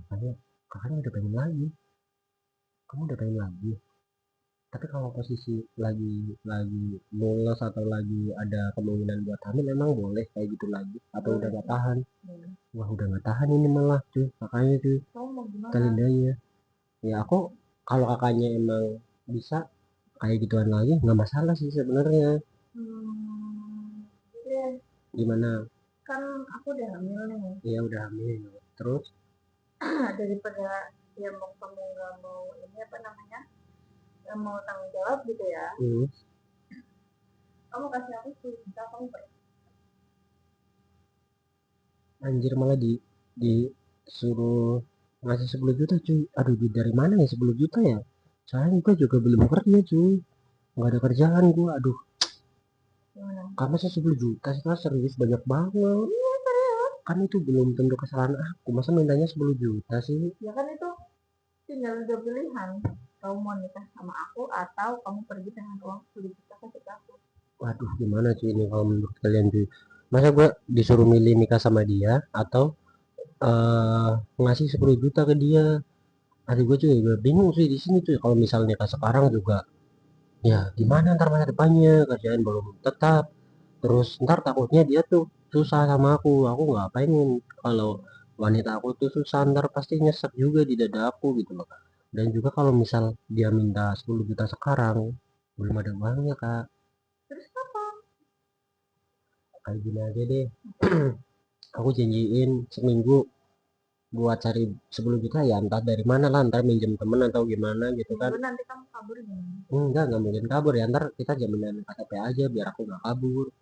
kakaknya udah pengen lagi, kamu udah pengen lagi. Tapi kalau posisi lagi mules atau lagi ada kemungkinan buat hamil memang boleh kayak gitu lagi atau udah gak tahan? Wah udah gak tahan ini malah cuy kakaknya cuy, kalian aja ya. Aku kalau kakaknya emang bisa kayak gituan lagi nggak masalah sih sebenarnya. Gimana? Kan aku udah hamil nih. Iya udah hamil terus daripada dia mau kamu nggak mau ini apa namanya nggak mau tanggung jawab gitu ya. Kamu kasih aku 10 juta, kamu pergi. Anjir malah disuruh ngasih 10 juta cuy. Aduh duit dari mana ya 10 juta ya, soalnya gue juga belum kerja cuy, nggak ada kerjaan gue. Aduh kamu sih 10 juta sih serius banyak banget. Iya serius. Kan itu belum tentu kesalahan aku, masa mintanya 10 juta sih? Ya kan itu tinggal dua pilihan, kamu mau nikah sama aku atau kamu pergi dengan uang 10 juta kasih ke aku. Waduh gimana cuy ini kalau menurut kalian cuy, masa gue disuruh milih nikah sama dia atau ngasih 10 juta ke dia? Aduh gue juga bingung sih di sini cuy. Kalau misalnya nikah sekarang juga ya gimana ntar masa depannya, kerjaan belum tetap, terus ntar takutnya dia tuh susah sama aku nggak pengen kalau wanita aku tuh susah, ntar pasti nyesek juga di dada aku gitu loh. Dan juga kalau misal dia minta 10 juta sekarang belum ada uangnya kak. Terus apa? Kayak gini aja deh. Aku janjiin seminggu buat cari 10 juta ya, entah dari mana lah, ntar minjem temen atau gimana gitu kan. Nanti kamu kabur gimana? Enggak mungkin kabur ya, ntar kita jaminan KTP aja biar aku nggak kabur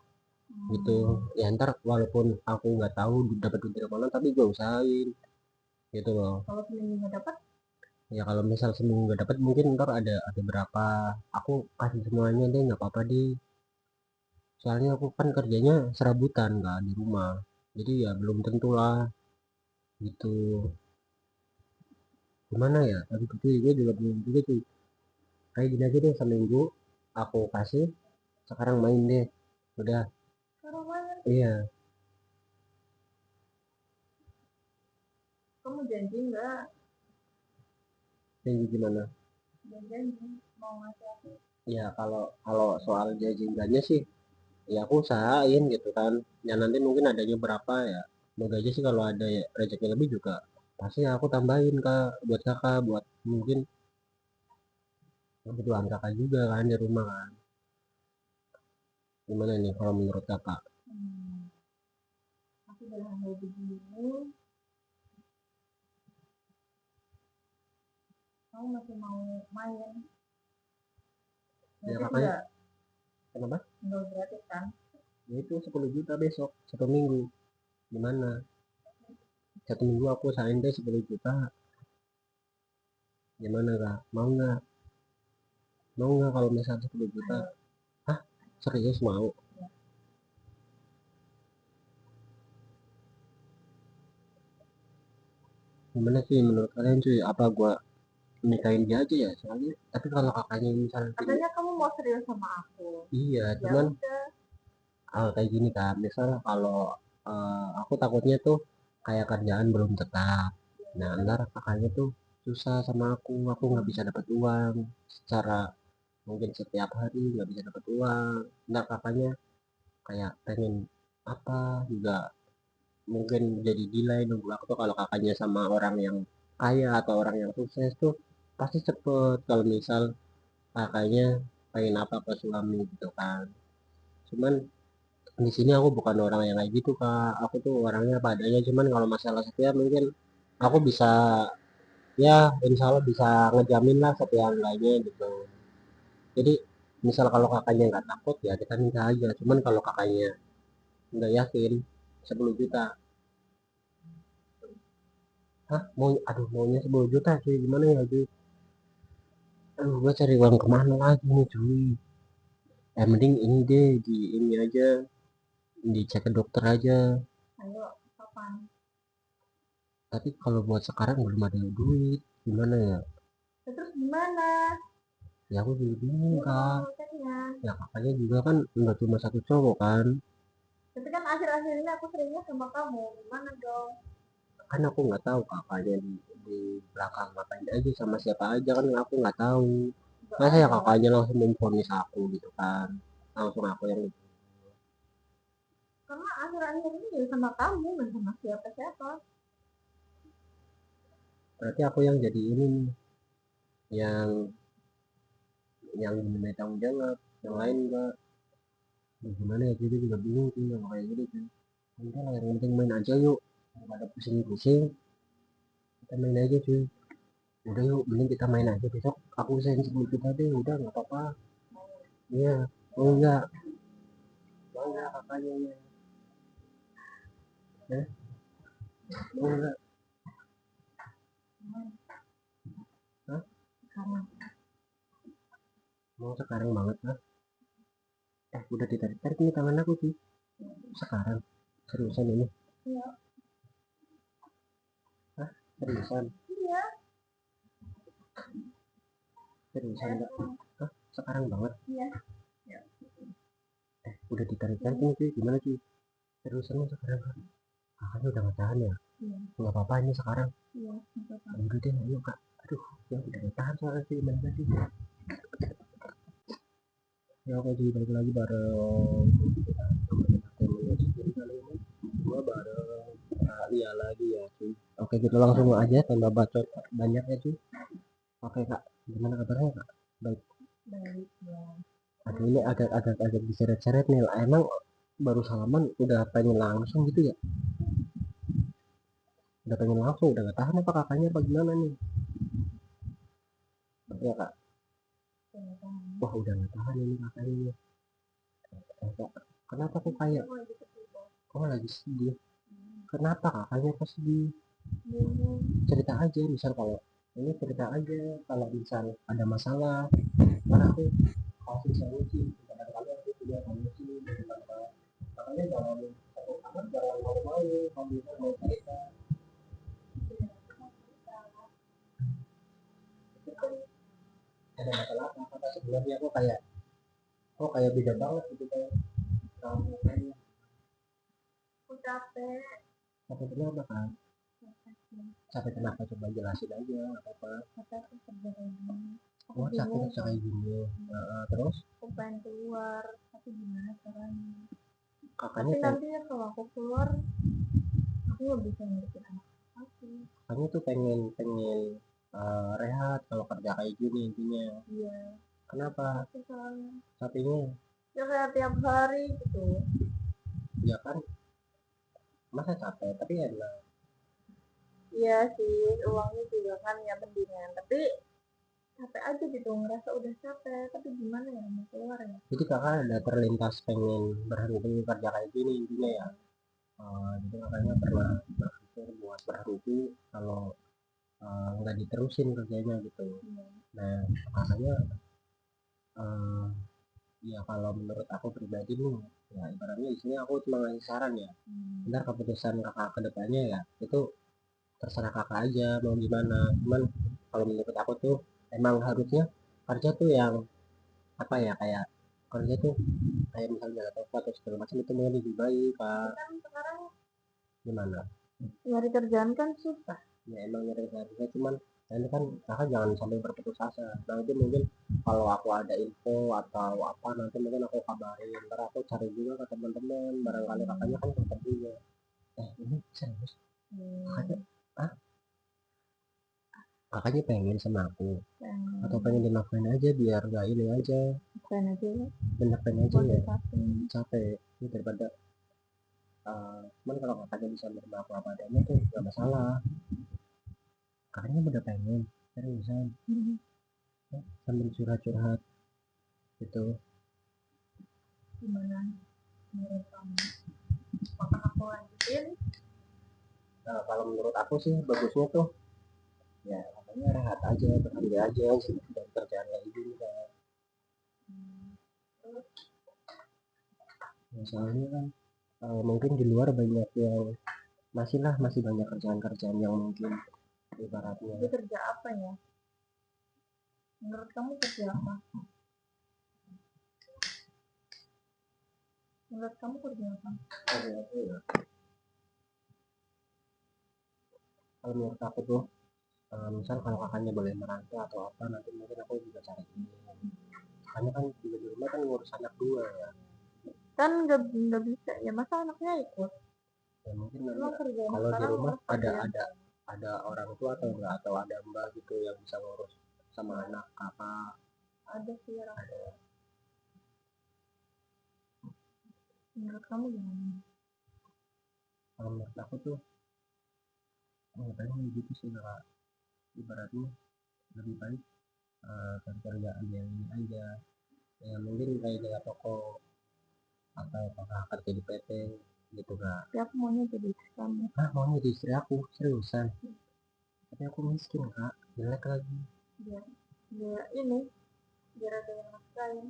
gitu ya. Ntar walaupun aku nggak tahu dapat duit dari mana tapi gue usahain gitu loh. Kalau seminggu nggak dapat? Ya kalau misal seminggu nggak dapat mungkin ntar ada berapa aku kasih semuanya deh, nggak apa-apa deh. Soalnya aku kan kerjanya serabutan nggak di rumah, jadi ya belum tentu lah gitu. Gimana ya, tapi itu gue juga belum juga tuh. Kayak gini aja deh, seminggu aku kasih, sekarang main deh udah. Iya. Kamu janji nggak? Janji gimana? Janji mau ngasih aku Ya kalau kalau soal jajan-jajannya sih ya aku usahain gitu kan, ya nanti mungkin adanya berapa ya, semoga aja sih kalau ada ya, rezeki lebih juga pasti aku tambahin kak buat kakak, buat mungkin kebutuhan kakak juga kan di rumah kan. Gimana nih kalau menurut kakak? Aku dalam hal begini, kamu masih mau main? Ya Berarti kakaknya kenapa? nggak gratis kan? Ya itu 10 juta besok 1 minggu, gimana? 1 minggu aku usahain deh 10 juta, gimana kak, mau nggak kalau misalnya 10 juta? Hah, serius mau? Gimana sih menurut kalian cuy, apa gua nikahin dia aja ya soalnya, tapi kalau kakaknya misalnya Katanya kamu mau serius sama aku. iya Ya cuman udah. kayak gini kan misalnya kalau aku takutnya tuh kayak kerjaan belum tetap, nah ntar kakaknya tuh susah sama aku nggak bisa dapat uang secara, mungkin setiap hari nggak bisa dapat uang, ntar kakaknya kayak pengen apa juga mungkin jadi delay nunggu waktu. Kalau kakaknya sama orang yang kaya atau orang yang sukses tuh pasti cepet, kalau misal kakaknya pengen apa ke suami gitu kan. Cuman di sini aku bukan orang yang kayak gitu kak, aku tuh orangnya padanya, cuman kalau masalah setia mungkin aku bisa, ya insya Allah bisa ngejamin lah setia lainnya gitu. Jadi misal kalau kakaknya nggak takut ya kita nikah aja, cuman kalau kakaknya nggak yakin 10 juta. Hah, mau, aduh maunya 10 juta cuy, gimana ya cuy, aduh gua cari uang kemana lagi nih cuy. Mending ini deh, di ini aja, dicek ke dokter aja. Ayo, kapan? Tapi kalau buat sekarang belum ada duit, gimana ya? Terus gimana? Ya aku juga bingung kak. Maksudnya. Ya kakaknya juga kan nggak cuma satu cowok kan. Tapi kan akhir-akhir ini aku seringnya sama kamu. Gimana dong? Kan aku nggak tahu kakaknya di belakang ngapain aja sama siapa aja, kan aku nggak tahu. Gak Masa ya ada. kakaknya langsung memvonis aku gitu kan, langsung aku yang, Karena akhir-akhir ini ya sama kamu, dan sama siapa-siapa. berarti aku yang jadi ini nih, yang diminta tanggung jawab, yang lain enggak. Ya, gimana ya jadi juga bingung sih yang kayak gitu sih. Udah lah, yang penting main aja yuk, daripada pusing-pusing kita main aja cuy. Udah yuk, mending kita main aja besok, aku usahain 10 juta deh, udah nggak apa-apa. Iya, oh enggak, mau enggak kakaknya ya? Eh, mau enggak? Hah? Sekarang. Mau sekarang banget lah. Udah ditarik-tarik nih tangan aku sih. Sekarang, seriusan ini? Iya. Hah? Seriusan? Iya. Seriusan enggak? Hah? Sekarang banget? Iya. Ya. Udah ditarik-tarik nih cuy, gimana cuy? Seriusan nih sekarang kan? Kakaknya udah nggak tahan ya? Iya. Nggak apa-apa ini sekarang. Iya. Nggak apa-apa. Udah deh, ayo kak. Aduh, ya udah nggak tahan soalnya sih, main tadi. Ya oke cuy, balik lagi bareng gua bareng Lia lagi ya cuy. Oke kita langsung aja tambah bacot banyak ya cuy. Oke kak, gimana kabarnya kak? Baik. Baik ya. Aduh ini agak diseret-seret nih, emang baru salaman udah pengen langsung gitu ya? Udah pengen langsung, udah gak tahan apa kakaknya apa gimana nih? Ya kak, wah udah gak tahan ini kakaknya. Kak, kenapa kok kayak, kok lagi sedih? Kenapa kakaknya kok sedih? Cerita aja, misal kalau ini cerita aja, kalau misal ada masalah, karena aku kasih solusi, kadang-kadang aku punya solusi, makanya jangan jangan malu-malu kalau misal mau cerita. Ada masalah apa? Kata sebenarnya aku kayak, kok kayak beda banget gitu kan. Kamu kayaknya Aku capek. capek kenapa kan? Capek kenapa, coba jelasin aja, apa apa. Capek kerja ini. Oh, sakit kayak gini. Terus aku pengen keluar tapi gimana caranya. kakaknya tapi nanti ya kalau aku keluar aku nggak bisa ngerti anak aku. Kakaknya tuh pengen pengen rehat kalau kerja kayak gini intinya. Iya. Kenapa? Soalnya Capeknya? ya kayak tiap hari gitu. Ya kan, masa capek tapi enak. Iya sih, uangnya juga kan ya mendingan, tapi capek aja gitu, ngerasa udah capek tapi gimana ya mau keluar ya. Jadi kakak ada terlintas pengen berhenti kerja kayak gini intinya ya. Jadi kakaknya pernah berpikir buat berhenti kalau nggak diterusin kerjanya gitu. Nah kakaknya ya kalau menurut aku pribadi nih, ya ibaratnya di sini aku cuma ngasih saran ya. Ntar keputusan kakak ke depannya ya itu terserah kakak aja mau gimana. Cuman kalau menurut aku tuh emang harusnya kerja tuh yang apa ya, kayak kerja tuh kayak misalnya atau atau segala macam itu mau lebih baik kak. Kan sekarang Gimana? nyari kerjaan kan susah. Ya emang nyari kerja, cuman nah ini kan kakak jangan sampai berputus asa. Nanti mungkin kalau aku ada info atau apa nanti mungkin aku kabarin, ntar aku cari juga ke teman-teman, barangkali kakaknya kan dapat juga. Ini serius kakaknya, ah kakaknya pengen sama aku atau pengen dilakuin aja biar gak ini aja, Pengen aja pengen aja ya capek. capek ini daripada cuman kalau kakaknya bisa menerima aku apa adanya tuh gak masalah. Kakaknya udah pengen seriusan sambil curhat-curhat gitu. Gimana menurut kamu, apakah aku lanjutin? Kalau menurut aku sih bagusnya tuh ya makanya rehat aja, berhenti aja sih dan kerjaan kayak gini kan. Ya, soalnya kan mungkin di luar banyak yang masih banyak kerjaan-kerjaan yang mungkin ibaratnya. Itu kerja apa ya? Menurut kamu kerja apa? Menurut kamu kerja apa? Kerja apa ya? Kalau menurut aku tuh misal kalau kakaknya boleh merantau atau apa nanti mungkin aku juga cari ini. Kakaknya kan juga di rumah kan ngurus anak dua ya. Kan nggak bisa ya, masa anaknya ikut? Ya mungkin nanti kalau di rumah ada orang tua atau enggak atau ada mbak gitu yang bisa ngurus sama anak kakak. Ada sih orang tua. Menurut kamu gimana? Kalau menurut aku tuh pengen gitu sih kak, ibaratnya lebih baik kerjaan yang ini aja ya mungkin kayak jaga toko atau kakak kerja di PT gitu kak. Tapi aku maunya jadi istri kamu. Maunya jadi istri aku seriusan, tapi aku miskin kak, jelek lagi. Biar ini, biar ada yang nafkahin.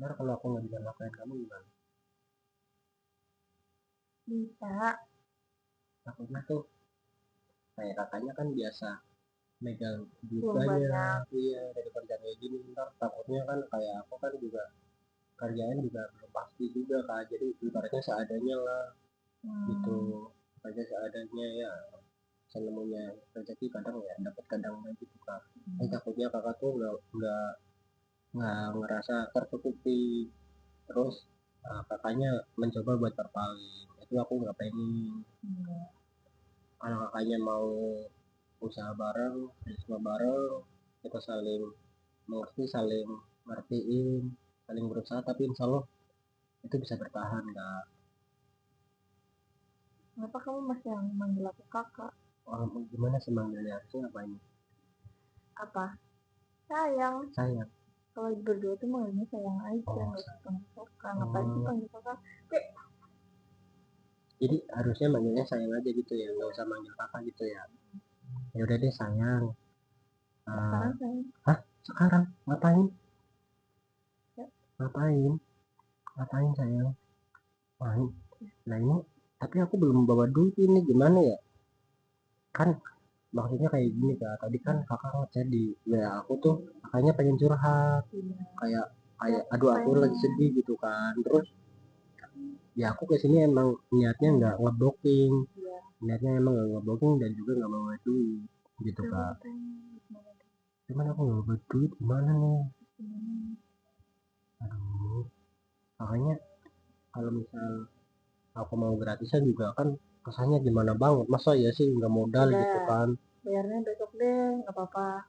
Ntar kalau aku nggak bisa nafkahin kamu gimana? Bisa. Takutnya tuh kayak kakaknya kan biasa megang duit banyak, iya dari kerjaan kayak gini ntar takutnya kan kayak aku kan juga kerjaan juga belum pasti juga kak, jadi ibaratnya seadanya lah gitu aja seadanya ya, senemunya rezeki kadang ya dapat kadang enggak gitu kak. Takutnya kakak tuh nggak ngerasa tertutupi terus kakaknya mencoba buat berpaling, itu aku nggak pengen. Kalau kakaknya mau usaha bareng kerja bareng kita saling mengerti saling ngertiin saling berusaha tapi insya Allah itu bisa bertahan kak. Kenapa kamu masih manggil aku kakak? Gimana sih manggilnya, harusnya ngapain? Apa? Sayang. Kalau berdua tuh manggilnya sayang aja, nggak usah panggil kakak. Ngapain sih panggil kakak? Jadi harusnya manggilnya sayang aja gitu ya, nggak usah manggil kakak gitu ya. Ya udah deh sayang. Sekarang sayang. Sekarang ngapain? Ngapain sayang? Main. Nah ini tapi aku belum bawa duit ini gimana ya? Kan maksudnya kayak gini kak, tadi kan kakak ngechat di ya aku tuh kakaknya pengen curhat kayak aduh aku lagi sedih gitu kan, terus ya aku kesini emang niatnya nggak ngeblocking, niatnya emang nggak ngeblocking dan juga nggak bawa duit gitu Kak. Cuman aku nggak dapat duit gimana nih, aduh. Makanya kalau misal aku mau gratisan juga kan kesannya gimana banget, masa ya sih nggak modal gitu kan. Bayarnya besok deh, nggak apa-apa.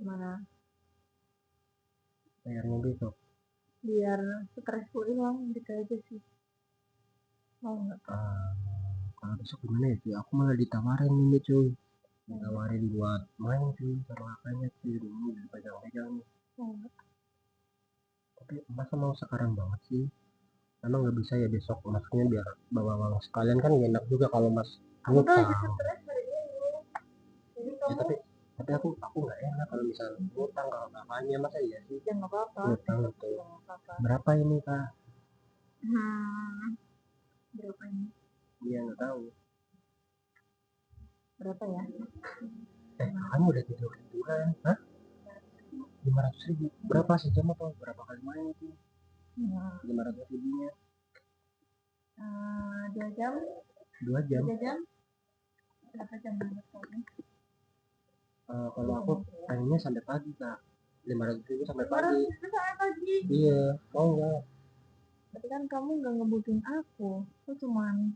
Gimana? Bayarnya besok. Biar stresku hilang gitu aja sih. Mau nggak? Kalau besok gimana ya cuy, aku malah ditawarin ini cuy, ditawarin buat main cuy sama kakaknya cuy, dulu dipegang-pegang nih. Tapi masa mau sekarang banget sih, emang nggak bisa ya besok, maksudnya biar bawa uang sekalian kan gak enak juga kalau mas ngutang. Ya, tapi aku nggak enak kalau misalnya ngutang kalau kakaknya, masa iya sih Ya nggak apa-apa. ngutang itu. Berapa ini Kak? Berapa ini? Dia nggak tahu. Berapa ya? Kamu udah tidur ribuan? Hah? 500.000 berapa sejam atau berapa kali main itu? 500.000-nya 2 jam. 2 jam. 3 jam. Berapa jam? Kalau aku pengennya sampai pagi Kak, 500.000 sampai pagi. Iya, mau nggak? Tapi kan kamu nggak ngebutin aku cuman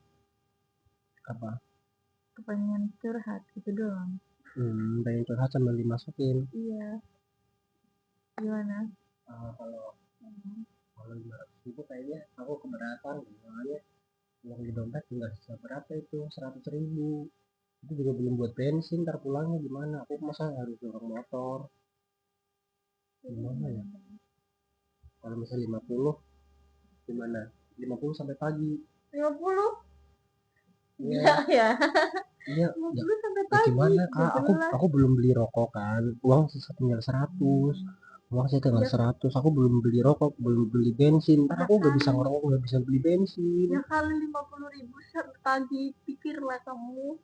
Apa? kepengen curhat gitu doang. Pengen curhat sambil dimasukin. Iya. Gimana? Kalau 500.000 kayaknya aku keberatan, soalnya uang di dompet tinggal sisa berapa itu, 100.000. Itu juga belum buat bensin, ntar pulangnya gimana, aku masa harus dorong motor, gimana ya. Kalau misalnya 50 gimana, 50 sampai pagi. 50? Iya ya. Iya, 50 sampai ya pagi. gimana Kak, aku belum beli rokok kan, uang sisa tinggal 100, uang saya tinggal 100, aku belum beli rokok, belum beli bensin, ntar aku gak bisa ngerokok, gak bisa beli bensin. Ya kali 50.000 sampai pagi, pikirlah kamu.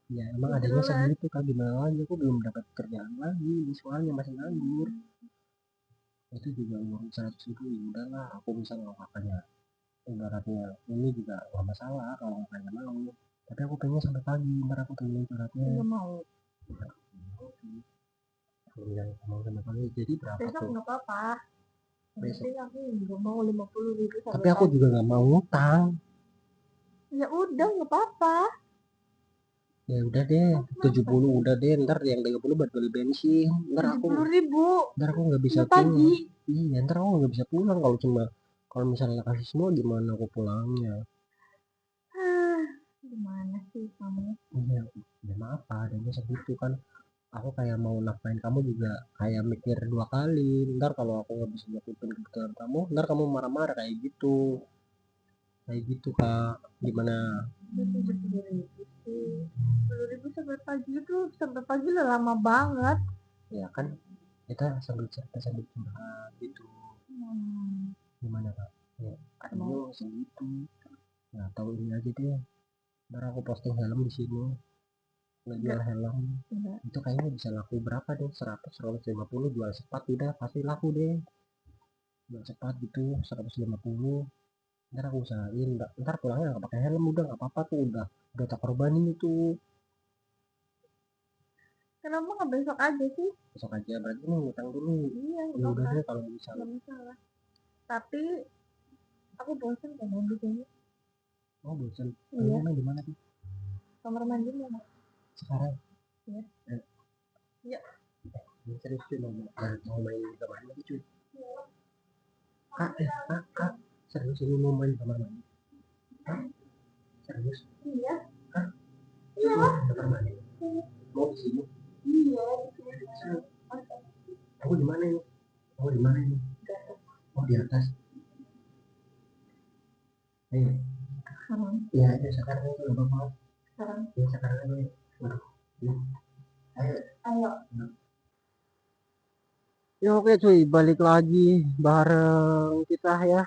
Ya emang adanya segitu Kak, gimana lagi, aku belum dapat kerjaan lagi, soalnya masih nganggur. Itu juga uang 100.000, ya udahlah, aku bisa kakaknya, ibaratnya ini juga gak masalah kalau kakaknya mau, tapi aku pengen sampai pagi, ntar aku pengen curhatnya. Nggak mau. Yang mau sampai pagi, jadi berapa Besok tuh? nggak apa-apa. Besok. Tapi aku nggak mau 50.000 sampai Tapi aku juga nggak mau ngutang. Ya udah nggak apa-apa. Ya udah deh, 70 udah deh, ntar yang 30 buat beli bensin. Ntar aku 70.000 nggak bisa pulang. Iya, ntar aku nggak bisa pulang kalau misalnya kasih semua gimana aku pulangnya. Gimana sih kamu? Iya, ya maaf Pak, adanya segitu kan. Aku kayak mau nafkain kamu juga kayak mikir 2 kali. Ntar kalau aku nggak bisa nyakutin kebutuhan kamu, ntar kamu marah-marah kayak gitu. Kayak gitu Kak, gimana? 70.000 sampai pagi itu, sampai pagi udah lama banget. Ya kan kita sambil cerita sambil curhat gitu. Gimana Kak? Ya aduh segitu. Nah tahu ini aja deh, ntar aku posting helm di sini, ngejual helm. Itu kayaknya bisa laku berapa deh, 100 150, jual cepat udah pasti laku deh, jual cepat gitu 150. Ntar aku usahain, ntar pulangnya nggak pakai helm udah nggak apa-apa tuh, udah tak korbanin itu. Kenapa nggak besok aja sih? Besok aja berarti nih ngutang dulu. Iya, ya udah deh kalau bisa. Nggak masalah. Tapi aku bosan kan main di sini. Oh bosan? Iya. Main di mana tuh? Kamar mandi mana? Sekarang? Iya. Iya. Serius cuy, mau main di kamar mandi cuy? Kak, serius ini mau main di kamar mandi? Hah? Serius? Iya. Hah? Iya. Kamar mandi? Mau di sini? Iya. Aku di mana ini? Aku di mana ini? Oh di atas. Ayo. Iya aja sekarang itu nggak apa-apa. Sekarang? Iya sekarang aja. Waduh. Ya. Ayo. Ya oke cuy, balik lagi bareng kita ya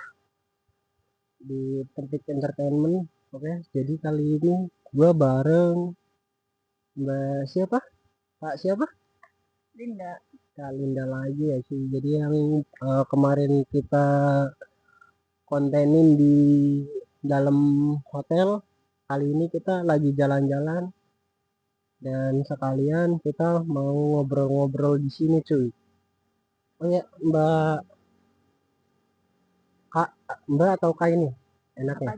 di Topik Entertainment. Oke, jadi kali ini gua bareng Mbak siapa? Kak siapa? Linda. Kak Linda lagi ya cuy. Jadi yang kemarin kita kontenin di dalam hotel, kali ini kita lagi jalan-jalan Dan sekalian kita mau ngobrol-ngobrol di sini cuy. Oh ya, Mbak Kak, Mbak atau Kak ini enaknya?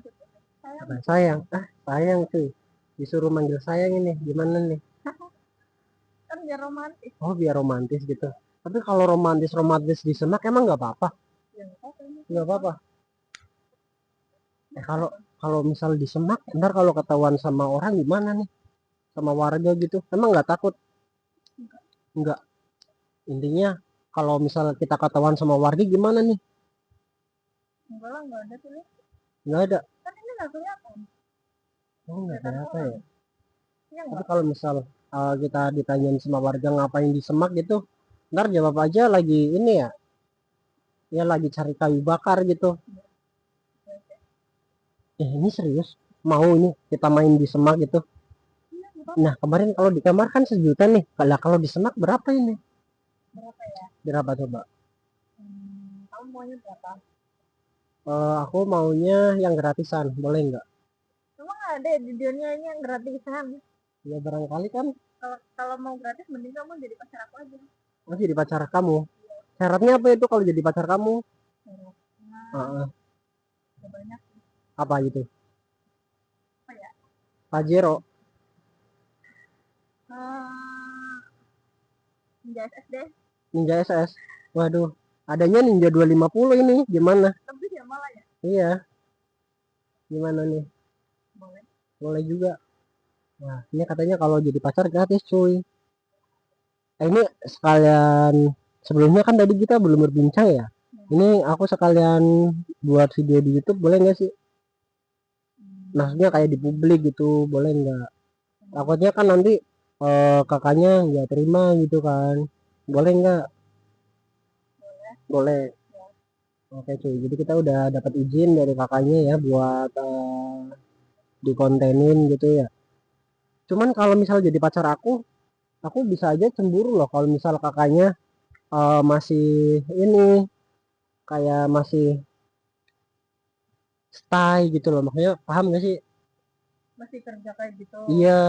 Apa? Sayang. Sayang cuy. Disuruh manggil sayang ini. Gimana nih? Kan biar romantis. Oh, biar romantis gitu. Tapi kalau romantis di Semak emang nggak apa-apa? Ya, Nggak apa-apa. Kalau kalau misal di Semak, ntar kalau ketahuan sama orang gimana nih? Sama warga gitu. Emang nggak takut? Nggak. Intinya kalau misal kita ketahuan sama warga gimana nih? enggak lah, enggak ada tuh. Nggak ada. Kan ini nggak kelihatan. Oh, nggak apa ya. Ya, Tapi kalau misal kita ditanyain sama warga ngapain di Semak gitu, ntar jawab aja lagi ini ya, ya lagi cari kayu bakar gitu. Ini serius? Mau ini kita main di Semak gitu? Nah kemarin kalau di kamar kan 1 juta nih. Kalau di Semak berapa ini? Berapa ya? Berapa coba? Kamu maunya berapa? Aku maunya yang gratisan, boleh nggak? Emang ada di dunia ini yang gratisan? Ya barangkali kan. Kalau mau gratis mending kamu jadi pacar aku aja. Oh, jadi pacar kamu? Syaratnya apa itu kalau jadi pacar kamu? Syaratnya banyak. Apa gitu? Apa ya? Pajero? Ninja SSD. Ninja SS? Waduh, adanya Ninja 250 ini, gimana? Lebih ya malah ya? Iya, gimana nih? Boleh. Boleh juga. Nah, ini katanya kalau jadi pacar gratis cuy. Ini sekalian, sebelumnya kan tadi kita belum berbincang ya. Ini aku sekalian buat video di YouTube, boleh nggak sih? Maksudnya kayak di publik gitu, boleh nggak? Takutnya kan nanti kakaknya nggak terima gitu kan. Boleh nggak? Boleh. Oke cuy, jadi kita udah dapat izin dari kakaknya ya buat dikontenin gitu ya. Cuman kalau misal jadi pacar aku bisa aja cemburu loh kalau misal kakaknya masih ini kayak masih stay gitu loh, makanya paham gak sih? Masih kerja kayak gitu. Iya,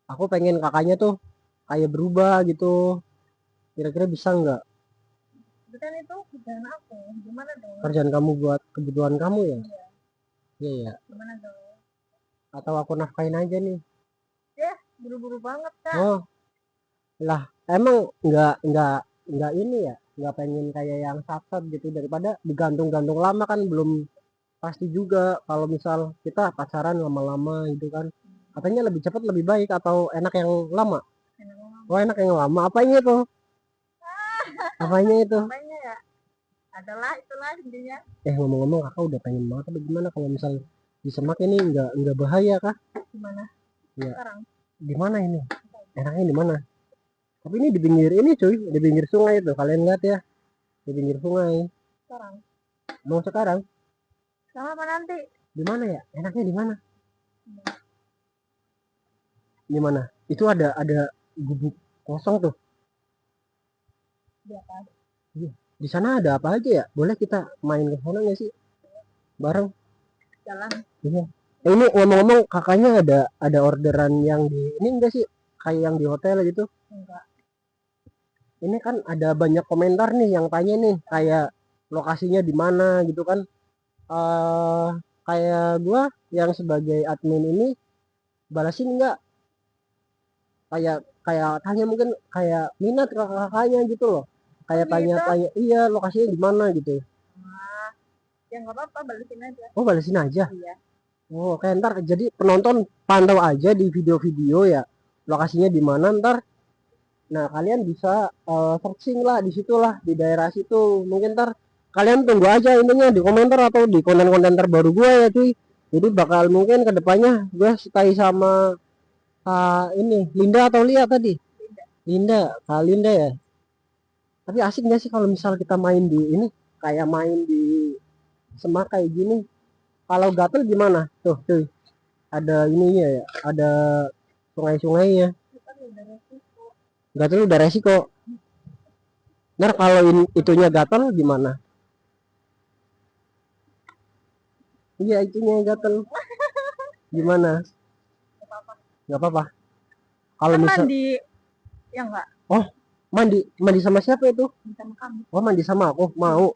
aku pengen kakaknya tuh kayak berubah gitu, kira-kira bisa nggak? Bukan itu kerjaan aku, gimana dong? Kerjaan kamu buat kebutuhan kamu ya? Iya ya. Gimana dong? Atau aku nafkain aja nih? Ya, buru-buru banget kak. Oh lah, emang nggak ini ya, nggak pengen kayak yang sat gitu, daripada digantung-gantung lama kan belum pasti juga kalau misal kita pacaran lama-lama gitu kan. Katanya lebih cepat lebih baik atau enak yang lama? Oh, enak yang lama. Apanya itu? Apanya itu? Apanya ya? Adalah itulah intinya. Ngomong-ngomong kakak udah pengen banget, tapi gimana kalau misal di Semak ini nggak bahaya kah? Gimana? Ya. Sekarang. Di mana ini? Enaknya di mana? Tapi ini di pinggir ini cuy, di pinggir sungai itu. Kalian lihat ya, di pinggir sungai. Sekarang. Mau sekarang? Sama apa nanti? Di mana ya? Enaknya di mana? Di mana? Itu ada gubuk kosong tuh. Di atas. Iya. Di sana ada apa aja ya? Boleh kita main ke sana nggak sih? Bareng. Jalan. Iya. Ini ngomong-ngomong kakaknya ada orderan yang di ini enggak sih? Kayak yang di hotel gitu? Enggak. Ini kan ada banyak komentar nih yang tanya nih kayak lokasinya di mana gitu kan. Kayak gua yang sebagai admin ini balasin enggak? Kayak kayak tanya mungkin kayak minat kakaknya gitu loh. Kayak tanya-tanya, iya lokasinya di mana gitu. Ya nggak apa-apa, balikin aja. Oh, balesin aja. Iya. Oh, kayak ntar jadi penonton pantau aja di video-video ya lokasinya di mana ntar. Nah kalian bisa searching lah di situ lah di daerah situ. Mungkin ntar kalian tunggu aja intinya di komentar atau di konten-konten terbaru gue ya cuy. Jadi bakal mungkin kedepannya gue stay sama ini Linda atau Lia tadi. Linda, Kak Linda ya. Tapi asik gak sih kalau misal kita main di ini kayak main di Semak kayak gini? Kalau gatel gimana? Tuh, cuy. Ada ininya ya, ada sungai-sungainya. Gatel udah resiko. Ntar kalau itunya gatel gimana? Iya, itunya gatel. Gimana? Gak apa-apa. Kalau Kan misal mandi, ya enggak? oh mandi sama siapa itu? Sama kamu. Oh mandi sama aku, mau.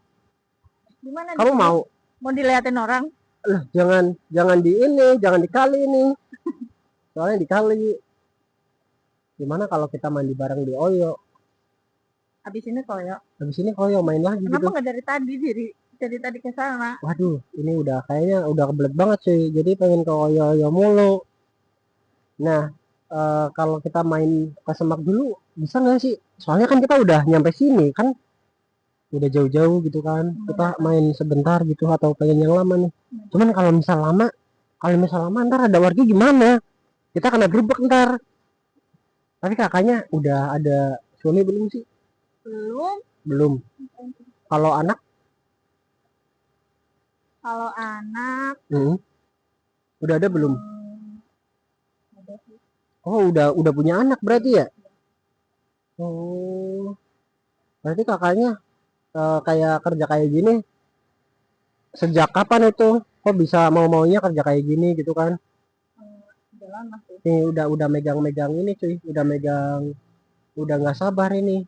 Gimana? Kamu mau? Mau diliatin orang? Lah jangan di ini, jangan di kali ini. Soalnya di kali. Gimana kalau kita mandi bareng di Oyo? Habis ini koyo. Habis ini Oyo main lagi Kenapa gitu. nggak dari tadi ke sana? Waduh, ini udah kayaknya udah kebelet banget sih. Jadi pengen ke Oyo-Oyo mulu. Nah, kalau kita main ke Semak dulu bisa nggak sih? Soalnya kan kita udah nyampe sini kan, udah jauh-jauh gitu kan. Kita main sebentar gitu atau pengen yang lama nih. Cuman kalau misal lama ntar ada warga gimana? Kita kena gerbek ntar. Tapi kakaknya udah ada suami belum sih? Belum. Belum. Kalau anak? Kalau anak Udah ada belum? ada sih. Oh, udah punya anak berarti ya? Oh, berarti kakaknya kayak kerja kayak gini sejak kapan itu? Kok bisa mau-maunya kerja kayak gini gitu kan? Udah lama sih. Nih udah megang-megang ini cuy, udah nggak sabar ini.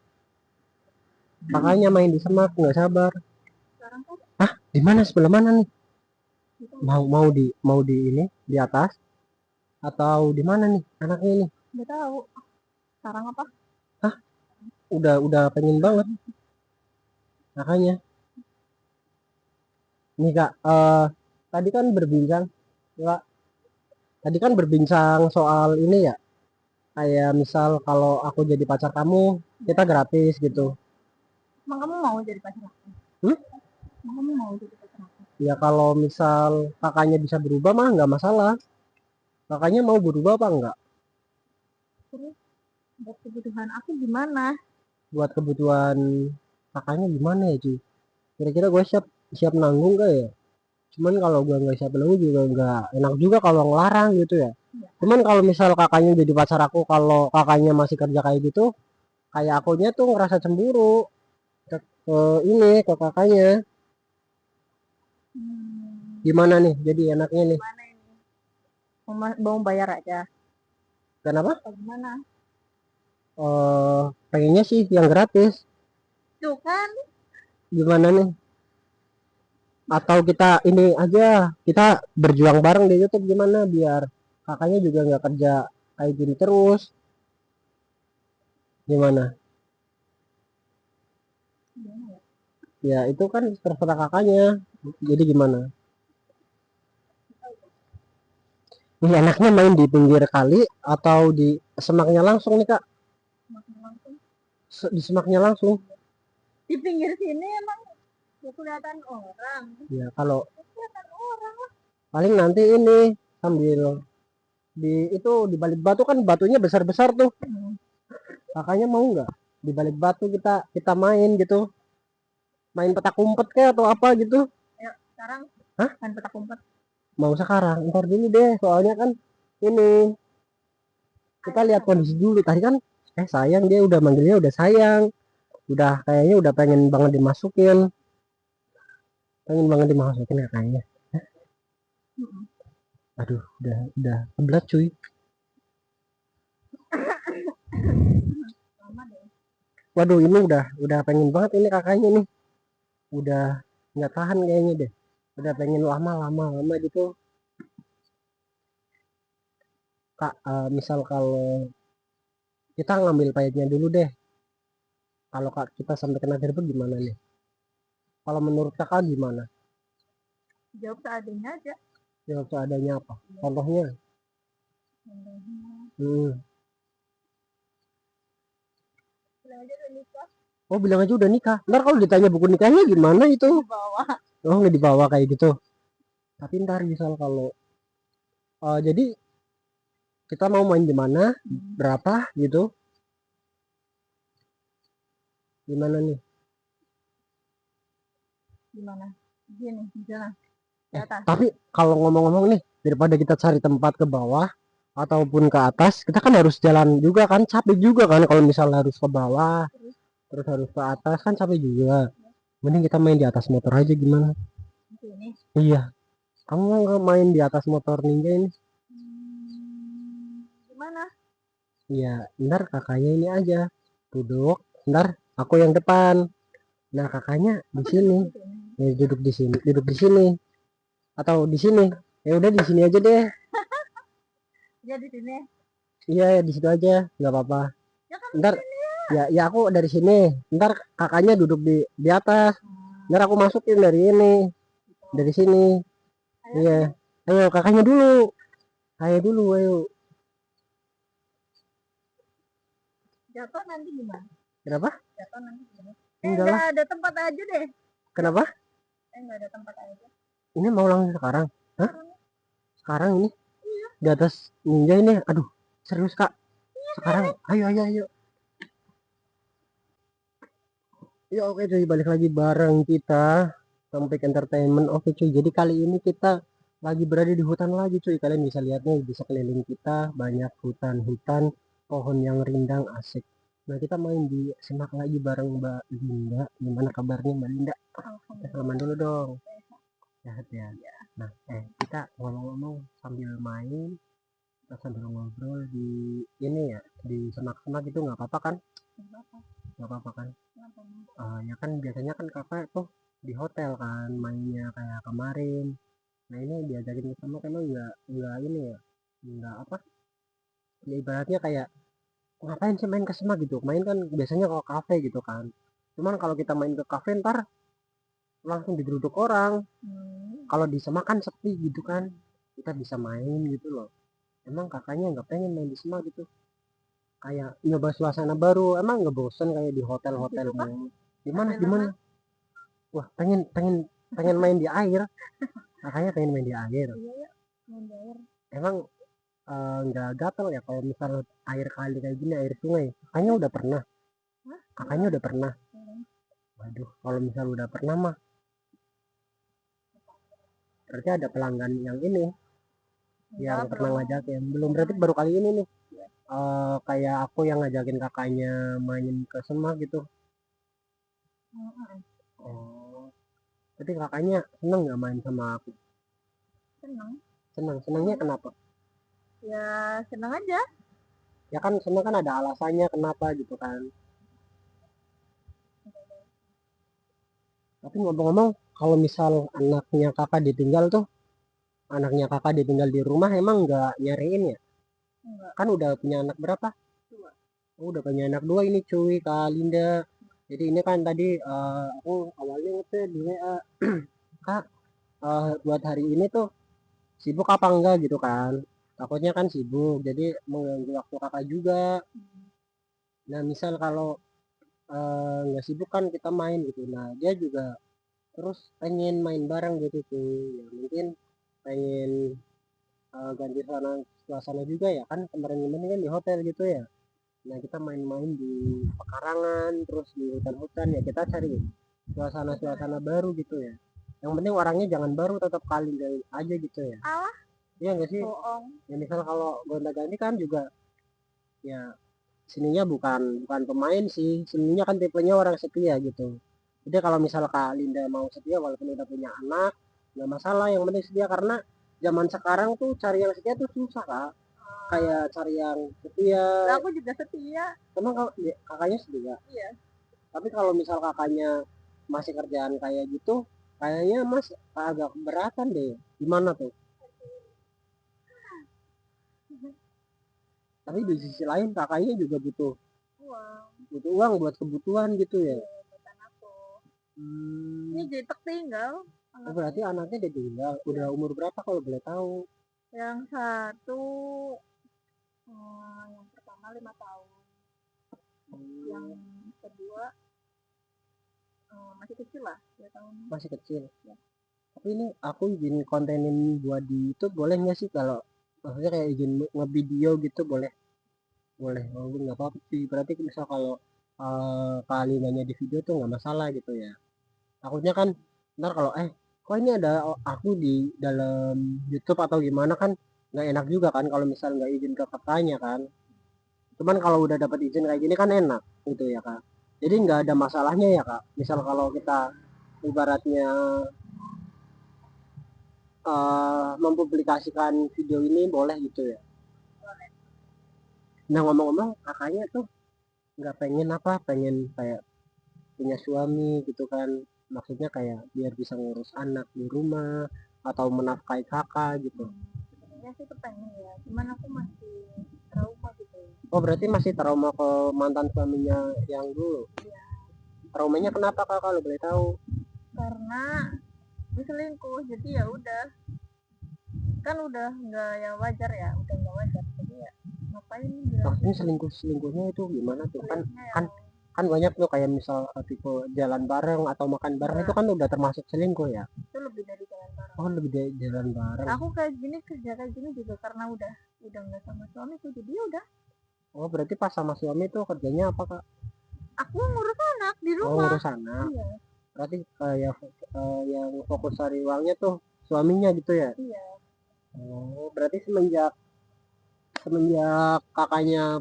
Kakaknya main di Semak nggak sabar. Sekarang kan Hah, di mana sebelah mana nih? Mau di ini di atas atau di mana nih anaknya nih? nggak tahu. Sekarang apa? Hah, udah pengen banget kakaknya. Nih kak, tadi kan berbincang, Kak, tadi kan berbincang soal ini ya, kayak misal kalau aku jadi pacar kamu, kita gratis gitu. Emang kamu mau jadi pacar aku? Emang kamu mau jadi pacar aku? Ya kalau misal kakaknya bisa berubah mah nggak masalah. Kakaknya mau berubah apa enggak? Terus buat kebutuhan aku gimana? Buat kebutuhan kakaknya gimana ya cuy? Kira-kira gue siap nanggung gak ya? Cuman kalau gue nggak siap nanggung juga nggak enak juga kalau ngelarang gitu ya. Cuman kalau misal kakaknya jadi pacar aku, kalau kakaknya masih kerja kayak gitu, kayak akunya tuh ngerasa cemburu ke kakaknya. Gimana nih jadi enaknya nih? Gimana ini? Mau bayar aja? Kenapa? Atau gimana? Pengennya sih yang gratis. Tuh kan? Gimana nih? Atau kita ini aja, kita berjuang bareng di YouTube gimana biar kakaknya juga nggak kerja kayak gini terus. Gimana? Ya itu kan terserah kakaknya. Jadi gimana? Ini enaknya main di pinggir kali atau di semaknya langsung nih kak? Di semaknya langsung. Di pinggir sini emang gak kelihatan orang. Ya kalau Kelihatan orang lah. paling nanti ini sambil itu di balik batu kan batunya besar-besar tuh. Kakaknya mau nggak di balik batu kita main gitu? Main petak umpet kayak atau apa gitu? Ayo sekarang. Hah? Main petak umpet. Mau sekarang? Ntar dulu deh, soalnya kan ini kita lihat kondisi dulu. Tadi kan sayang dia udah manggilnya udah sayang, udah kayaknya udah pengen banget dimasukin kayaknya. Aduh, udah kebelat cuy. Waduh, ini udah pengen banget ini kakaknya nih. Udah nggak tahan kayaknya deh. Udah pengen lama gitu. Kak, misal kalau kita ngambil pahitnya dulu deh. Kalau kak kita sampai kena gerbek gimana nih? Kalau menurut kakak gimana? Jawab seadanya aja. Jawab seadanya apa? Contohnya? Bilang aja udah nikah. Oh bilang aja udah nikah. Ntar kalau ditanya buku nikahnya gimana itu? Dibawa. Oh nggak dibawa kayak gitu. Tapi ntar misal kalau jadi kita mau main di mana, berapa gitu? Gimana nih? Gimana? Gini, di sana. Tapi kalau ngomong-ngomong nih, daripada kita cari tempat ke bawah ataupun ke atas, kita kan harus jalan juga kan, capek juga kan kalau misalnya harus ke bawah, terus harus ke atas kan capek juga. Mending kita main di atas motor aja gimana? Ini. Iya. Kamu nggak main di atas motor ninja ini? Gimana? ya ntar kakaknya ini aja duduk, ntar aku yang depan, nah kakaknya di sini, ya duduk di sini, duduk di sini atau di sini, ya udah di sini aja deh. Ya di sini. Iya di situ aja nggak apa-apa. Ya kan Ntar ya aku dari sini, ntar kakaknya duduk di atas, ntar aku masukin dari ini, dari sini. Iya, ayo kakaknya dulu, ayo. Jatuh nanti gimana? Kenapa? Jatuh nanti gimana? Enggak lah. Ada tempat aja deh. Kenapa? Nggak ada tempat aja. Ini mau langsung sekarang? Hah? Sekarang ini? Di atas ninja ini? Aduh, serius kak? Sekarang? Ayo. Ya oke cuy, balik lagi bareng kita sampai entertainment. Oke cuy, jadi kali ini kita lagi berada di hutan lagi cuy. Kalian bisa lihat nih di sekeliling kita banyak hutan-hutan, pohon yang rindang asik. Nah kita main di semak lagi bareng Mbak Linda. Gimana kabarnya Mbak Linda? Salaman dulu dong. Sehat ya. Nah kita ngomong-ngomong sambil main, kita sambil ngobrol di ini ya, di semak-semak itu nggak apa-apa kan? Nggak apa-apa kan? Ya kan biasanya kan kakak tuh di hotel kan mainnya kayak kemarin. Nah ini diajakin ke sama emang nggak ini ya, nggak apa, ya ibaratnya kayak ngapain sih main ke semak gitu, main kan biasanya kalau kafe gitu kan, cuman kalau kita main ke kafe ntar langsung digeruduk orang. Kalau di semak kan sepi gitu kan, kita bisa main gitu loh. Emang kakaknya nggak pengen main di semak gitu, kayak nyoba suasana baru, emang nggak bosen kayak di hotel-hotel mulu. Gimana wah pengen main di air, makanya pengen main di air. Emang nggak gatel ya kalau misal air kali kayak gini, air sungai? Kakaknya udah pernah. Waduh, kalau misal udah pernah mah berarti ada pelanggan yang ini yang pernah ngajakin. Belum, berarti baru kali ini nih. Kayak aku yang ngajakin kakaknya main ke semak gitu. Oh, berarti kakaknya seneng nggak main sama aku? Senengnya kenapa? Ya senang aja. Ya kan seneng kan ada alasannya kenapa gitu kan. Tapi ngomong-ngomong, kalau misal anaknya kakak ditinggal di rumah, emang nggak nyariin ya? Enggak. Kan udah punya anak berapa? Udah punya anak dua ini cuy, Kak Linda. Jadi ini kan tadi aku awalnya nge di WA, Kak, buat hari ini tuh sibuk apa enggak gitu kan? Takutnya kan sibuk, jadi mengganggu waktu kakak juga. Nah misal kalau nggak sibuk kan kita main gitu. Nah dia juga terus pengen main bareng gitu tuh. Ya mungkin pengen ganti suasana juga ya kan, kemarin-kemarin kan di hotel gitu ya. Nah kita main-main di pekarangan terus di hutan-hutan, ya kita cari suasana-suasana baru gitu ya. Yang penting orangnya jangan baru, tetap kali aja gitu ya. Iya nggak sih? Ya misal kalau gonta-ganti kan juga ya, sininya bukan pemain sih, sininya kan tipenya orang setia gitu. Jadi kalau misal Kak Linda mau setia walaupun udah punya anak, nggak masalah, yang penting setia, karena zaman sekarang tuh cari yang setia tuh susah Kak. Kayak cari yang setia. Aku juga setia. Emang kakaknya setia? Iya. Tapi kalau misal kakaknya masih kerjaan kayak gitu, kayaknya mas agak keberatan deh. Gimana tuh? Tapi di sisi lain kakaknya juga butuh uang buat kebutuhan gitu ya. Ini jadi tertinggal. Oh, berarti anaknya udah tinggal. Udah umur berapa kalau boleh tahu? Yang satu yang pertama 5 tahun. Yang kedua masih kecil lah, 2 tahun. Masih kecil. Ya. Tapi ini aku izin kontenin buat di YouTube boleh nggak sih, kalau maksudnya kayak izin ngevideo gitu boleh? Boleh. Oh nggak apa-apa sih. Berarti misal kalau kali nanya di video tuh nggak masalah gitu ya. Takutnya kan ntar kalau kok ini ada aku di dalam YouTube atau gimana kan, nggak enak juga kan kalau misal nggak izin ke kakaknya kan. Cuman kalau udah dapat izin kayak gini kan enak gitu ya kak. Jadi nggak ada masalahnya ya kak. Misal kalau kita ibaratnya mempublikasikan video ini boleh gitu ya. Nah ngomong-ngomong, kakaknya tuh nggak pengen apa, pengen kayak punya suami gitu kan, maksudnya kayak biar bisa ngurus anak di rumah atau menafkahi kakak gitu. Sebenarnya sih kepengen ya, cuman aku masih trauma gitu ya. Oh berarti masih trauma ke mantan suaminya yang dulu. Iya, Traumanya kenapa kak kalau boleh tahu? karena diselingkuh, jadi ya udah, kan udah nggak ya wajar ya, udah nggak wajar, jadi ya ngapain bilang Maksudnya gitu. selingkuhnya itu gimana tuh kan? Selingkuhnya kan yang kan banyak tuh kayak misal tipe jalan bareng atau makan bareng itu enggak, kan udah termasuk selingkuh ya. itu lebih dari jalan bareng. Oh lebih dari jalan bareng. Aku kayak gini, kerja kayak gini juga karena udah nggak sama suamiku, jadi ya udah, Oh berarti pas sama suami tuh kerjanya apa kak? aku ngurus anak di Oh rumah. ngurus anak. Iya, Berarti kayak yang fokus cari uangnya tuh suaminya gitu ya. iya. Oh berarti semenjak semenjak kakaknya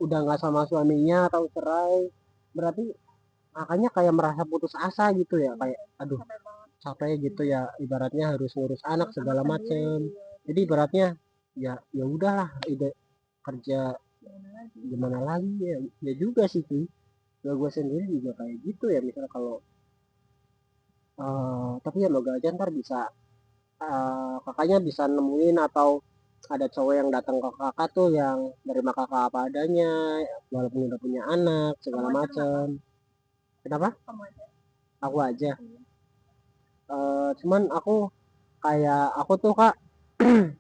udah nggak sama suaminya atau cerai, berarti kakaknya kayak merasa putus asa gitu ya, Iya, kayak aduh capek banget. capek gitu ya, ibaratnya harus ngurus anak Ngurus anak segala sendiri, macem. iya. Jadi ibaratnya ya udahlah, ide kerja Gimana lagi? gimana lagi ya, ya juga sih tuh. Ya gue sendiri juga kayak gitu ya, misal kalau tapi ya moga aja ntar bisa kakaknya bisa nemuin atau ada cowok yang datang ke kakak tuh yang nerima kakak apa adanya walaupun udah punya anak Kamu segala aja kenapa? macem. Kenapa? Kamu aja. Aku aja. Iya. Cuman aku kayak aku tuh kak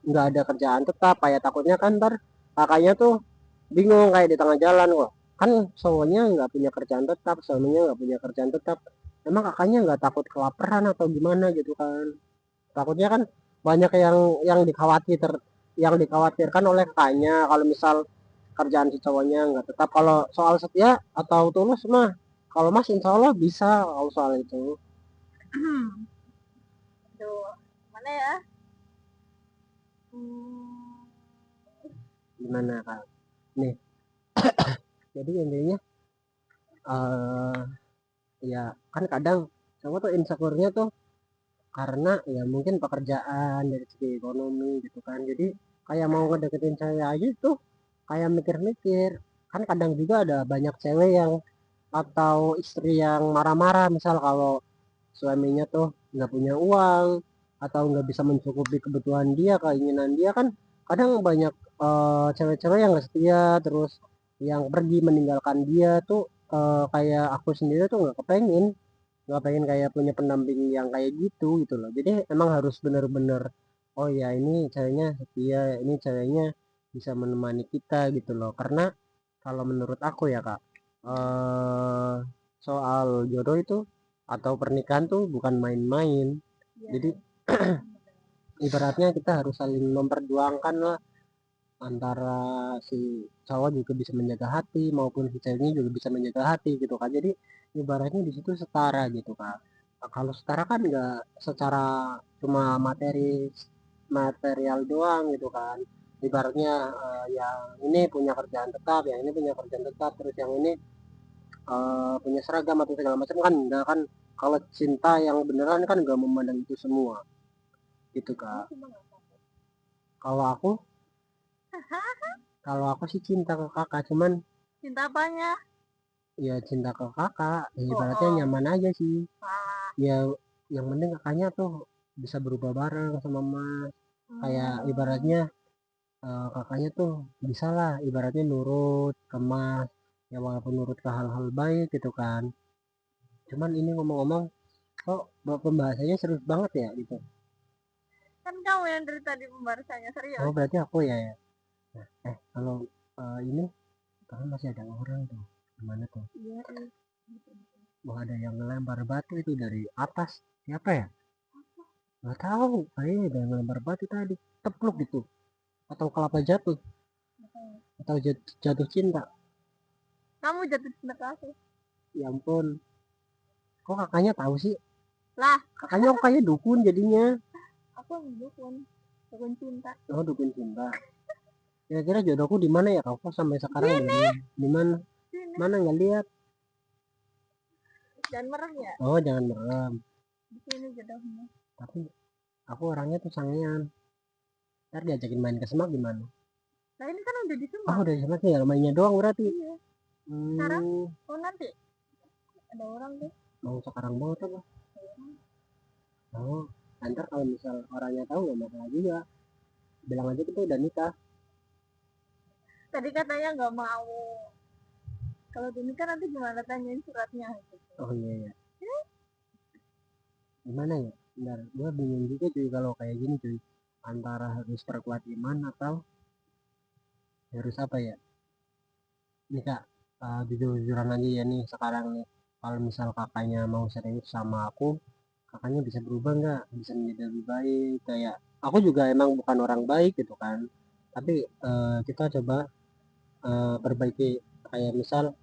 nggak ada kerjaan tetap, kayak takutnya kan ntar kakaknya tuh bingung kayak di tengah jalan kok, kan cowoknya nggak punya kerjaan tetap, suaminya nggak punya kerjaan tetap, emang kakaknya nggak takut kelaparan atau gimana gitu kan. Takutnya kan banyak yang dikhawatirkan oleh kakaknya kalau misal kerjaan si cowoknya nggak tetap. Kalau soal setia atau tulus mah, kalau mas insya Allah bisa kalau soal itu. Aduh, mana ya? Hmm, Gimana kak nih, jadi intinya eh ya kan kadang cowok tuh insecure-nya tuh karena ya mungkin pekerjaan dari segi ekonomi gitu kan, jadi kayak mau ngedeketin saya aja tuh kayak mikir-mikir. Kan kadang juga ada banyak cewek yang atau istri yang marah-marah misal kalau suaminya tuh nggak punya uang atau nggak bisa mencukupi kebutuhan dia, keinginan dia kan. Kadang banyak cewek-cewek yang nggak setia terus yang pergi meninggalkan dia tuh, kayak aku sendiri tuh nggak pengen kayak punya pendamping yang kayak gitu loh. Jadi emang harus bener-bener oh ya ini ceweknya setia, ini ceweknya bisa menemani kita gitu loh. Karena kalau menurut aku ya kak, eh soal jodoh itu atau pernikahan tuh bukan main-main. iya, Jadi ibaratnya kita harus saling memperjuangkan lah, antara si cowok juga bisa menjaga hati maupun si ceweknya juga bisa menjaga hati gitu kan. Jadi ibaratnya di situ setara gitu kan. Nah, kalau setara kan nggak secara cuma material doang gitu kan. Ibaratnya yang ini punya kerjaan tetap, yang ini punya kerjaan tetap, terus yang ini punya seragam atau segala macam kan enggak kan. Kalau cinta yang beneran kan nggak memandang itu semua gitu kamu kak. cuma nggak apa. Kalau aku kalau aku sih cinta ke kakak, cuman Cinta apanya? ya cinta ke kakak ya, Oh, ibaratnya oh. nyaman aja sih. Salah. Ya yang penting kakaknya tuh bisa berubah bareng sama mas, kayak ibaratnya kakaknya tuh bisa lah ibaratnya nurut ke mas, ya walaupun nurut ke hal-hal baik gitu kan. Cuman ini ngomong-ngomong kok pembahasannya serius banget ya gitu. Kan kamu yang dari tadi pembahasannya Oh serius. berarti aku ya, ya. Nah, kalau ini kan masih ada orang tuh gimana tuh, Iya, iya. mau ada yang ngelempar batu itu dari atas, siapa ya? Nggak tahu, kayaknya ada yang ngelempar batu tadi, tepluk gitu, atau kelapa jatuh, atau jatuh cinta. Kamu jatuh cinta ke aku. Ya ampun, kok kakaknya tahu sih? Lah, Kakaknya kok kayak dukun jadinya. aku yang dukun. Dukun cinta. Oh dukun cinta. Kira-kira jodohku di mana ya? Kau sampai sekarang belum. Sini, Di mana? sini. Mana nggak lihat? Jangan merem ya. Oh jangan merem. Di sini jodohmu. Tapi aku orangnya tuh sangean. Ntar diajakin main ke semak gimana? Nah ini kan udah di Oh Semarang. udah sama tinggal mainnya doang berarti. Iya. Sekarang oh nanti ada orang tuh. Oh sekarang banget apa? Oh ntar kalau misal orangnya tahu nggak masalah juga, bilang aja kita udah nikah. Tadi katanya nggak mau. Kalau ini kan nanti gimana tanyain suratnya gitu. Oh iya ya. Gimana ya? Bentar, gue bingung juga cuy kalau kayak gini cuy. Antara harus perkuat iman atau harus apa ya? Ini kak, jujur-jujuran aja ya nih sekarang nih. Kalau misal kakaknya mau serius sama aku, kakaknya bisa berubah nggak? Bisa menjadi lebih baik. Kayak aku juga emang bukan orang baik gitu kan. Tapi kita coba perbaiki. Kayak misal,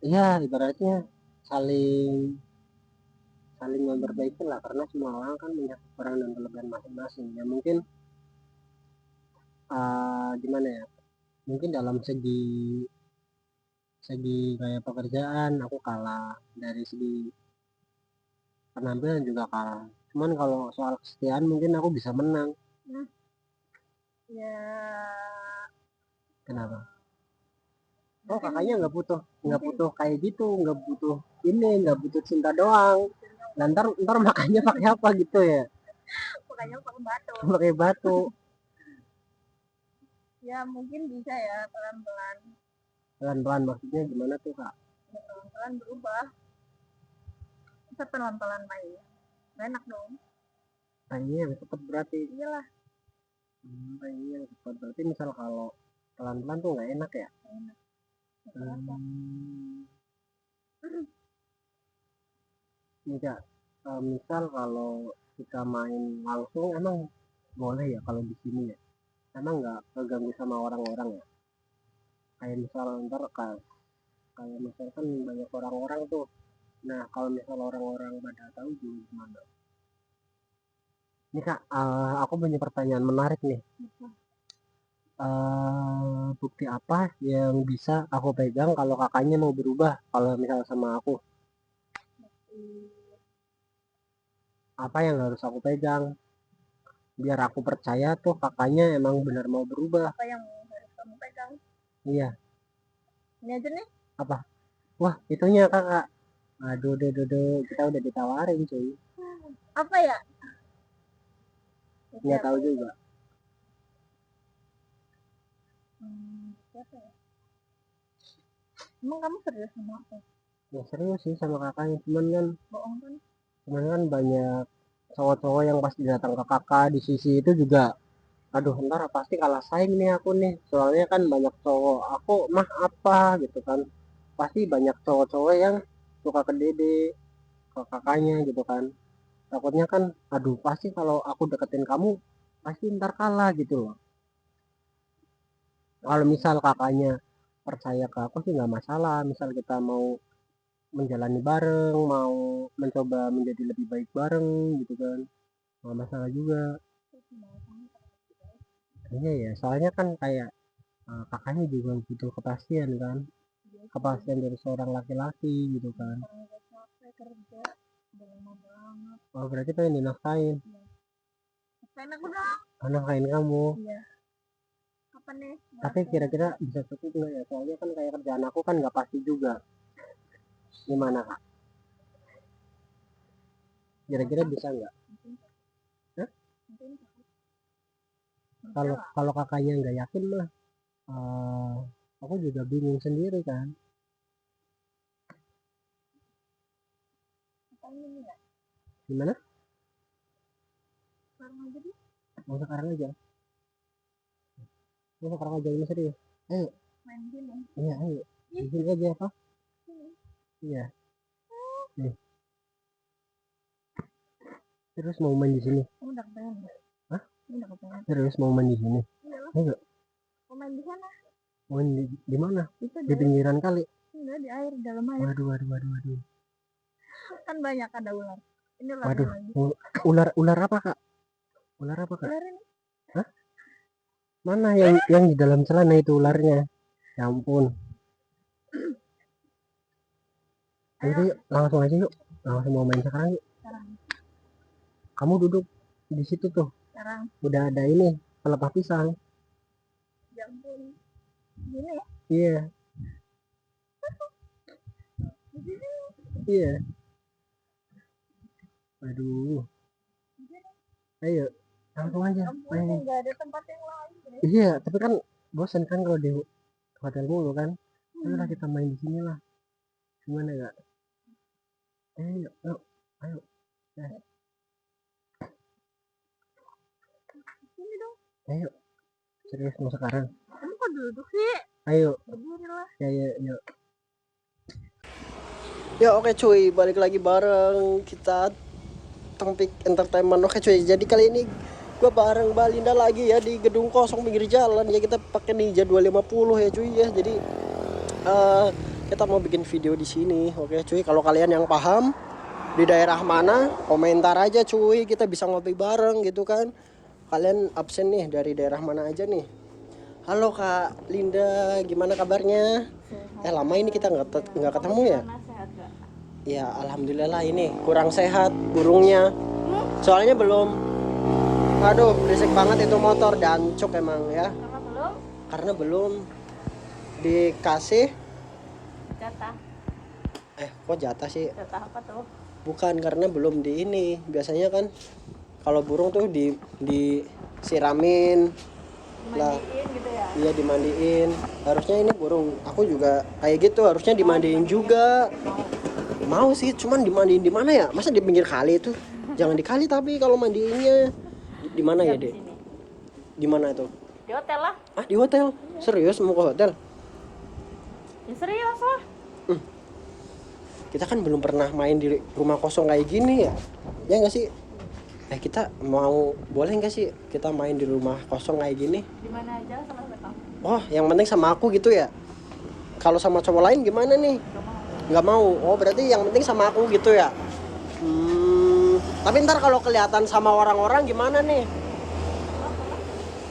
ya ibaratnya saling saling memperbaiki lah, karena semua orang kan punya kekurangan dan kelebihan masing-masing ya. Mungkin gimana ya, mungkin dalam segi segi kayak pekerjaan aku kalah, dari segi penampilan juga kalah, cuman kalau soal kesetiaan mungkin aku bisa menang. Ya kenapa? Oh kakaknya nggak butuh kayak gitu, nggak butuh ini, nggak butuh cinta doang. Dan ntar makanya pakai apa gitu ya, makanya pakai batu. Ya mungkin bisa ya pelan-pelan maksudnya gimana tuh kak? Pelan-pelan berubah, bisa pelan-pelan main enak dong. Mainnya yang cepet berarti. Iyalah. Mainnya yang cepet berarti, misal kalau pelan-pelan tuh nggak enak ya. Enak. Ini kak, misal kalau kita main langsung emang boleh ya kalau di sini ya? Emang nggak keganggu sama orang-orang ya? Kayak misal ntar kayak misalkan banyak orang-orang tuh. Nah kalau misal orang-orang pada tahu juga gimana? Ini kak, aku punya pertanyaan menarik nih. Bukti apa yang bisa aku pegang kalau kakaknya mau berubah kalau misal sama aku? Apa yang harus aku pegang biar aku percaya tuh kakaknya emang benar mau berubah? Apa yang harus kamu pegang? Iya. Ini aja nih. Apa? Wah itunya kakak. Aduh, kita udah ditawarin cuy. Apa ya? Nggak tahu juga. Siapa ya? Emang kamu serius sama aku? Ya serius sih sama kakaknya, cuman kan bohong kan? Cuman kan banyak cowok-cowok yang pasti datang ke kakak di sisi itu juga. Aduh ntar pasti kalah saing nih aku nih, soalnya kan banyak cowok, aku mah apa gitu kan, pasti banyak cowok-cowok yang suka ke dede, ke kakaknya gitu kan. Takutnya kan, aduh pasti kalau aku deketin kamu pasti ntar kalah gitu loh. Kalau misal kakaknya percaya ke aku sih nggak masalah, misal kita mau menjalani bareng, mau mencoba menjadi lebih baik bareng gitu kan, nggak masalah juga. Iya ya, soalnya kan kayak kakaknya juga butuh kepastian kan, kepastian dari seorang laki-laki gitu kan. Oh berarti pengen dinafkain? Nafkain kamu? Iya. Apa nih? Tapi kira-kira bisa cukup nggak ya, soalnya kan kayak kerjaan aku kan nggak pasti juga. Gimana kak? Kira-kira bisa nggak? Kalau kakaknya nggak yakin mah, aku juga bingung sendiri kan. Gimana? Mau sekarang aja? Mau sekarang aja, ini serius? Ayo. Iya ayo. Di sini aja apa? Iya. Nih. Terus mau main di sini? Hah? Terus mau main di sini? Ayo. Mau main di sana? Main di mana? Di pinggiran kali? Enggak, di air, dalam air. Waduh. Kan banyak ada ular. Ini waduh, ular apa kak? Ular apa kak? Ular ini. Hah? Mana yang di dalam celana itu ularnya? Ya ampun. Ayo langsung aja yuk. Langsung mau main sekarang yuk. Kamu duduk di situ tuh. Sekarang. Udah ada ini pelepah pisang. Ya ampun. Gini ya? Iya. Iya. Aduh. Ayo, langsung aja. Main. Nggak ada tempat yang lain. Iya, tapi kan bosan kan kalau di hotel mulu kan. Ayolah kita main di sini lah. Gimana ya? Ayo, ayo, ayo. Sini dong. Ayo. Serius mau sekarang? Kamu kok duduk sih? Ayo. Berdiri lah. Ya, ya, yuk. Ya oke cuy, balik lagi bareng kita Tempik Entertainment. Oke cuy, jadi kali ini gue bareng Balinda lagi ya di gedung kosong pinggir jalan ya. Kita pakai Ninja 250 ya cuy ya. Jadi kita mau bikin video di sini. Oke cuy, kalau kalian yang paham di daerah mana, komentar aja cuy. Kita bisa ngopi bareng gitu kan. Kalian absen nih dari daerah mana aja nih? Halo Kak Linda, gimana kabarnya? Lama ini kita nggak ketemu ya? Sehat gak? Ya alhamdulillah ini kurang sehat burungnya. Soalnya belum. Aduh berisik banget itu motor dan cuk emang ya. Karena belum Karena belum dikasih. jatah. Kok jatah sih? Jatah apa tuh? Bukan, karena belum di ini. Biasanya kan kalau burung tuh disiramin lah. Mandiin gitu ya? Iya dimandiin. Harusnya ini burung aku juga kayak gitu, harusnya dimandiin juga. Mau sih, cuman dimandiin di mana ya? Masa di pinggir kali itu? Jangan di kali, tapi kalau mandiinnya di mana ya, Dek? Di mana itu? Di hotel lah. Ah, di hotel. Serius mau ke hotel? Ya serius lah. Kita kan belum pernah main di rumah kosong kayak gini ya. Ya enggak sih? Kita mau, boleh enggak sih kita main di rumah kosong kayak gini? Di mana aja sama mereka? Oh, yang penting sama aku gitu ya. Kalau sama cowok lain gimana nih? Nggak mau. Oh, berarti yang penting sama aku gitu ya. Tapi ntar kalau kelihatan sama orang-orang gimana nih?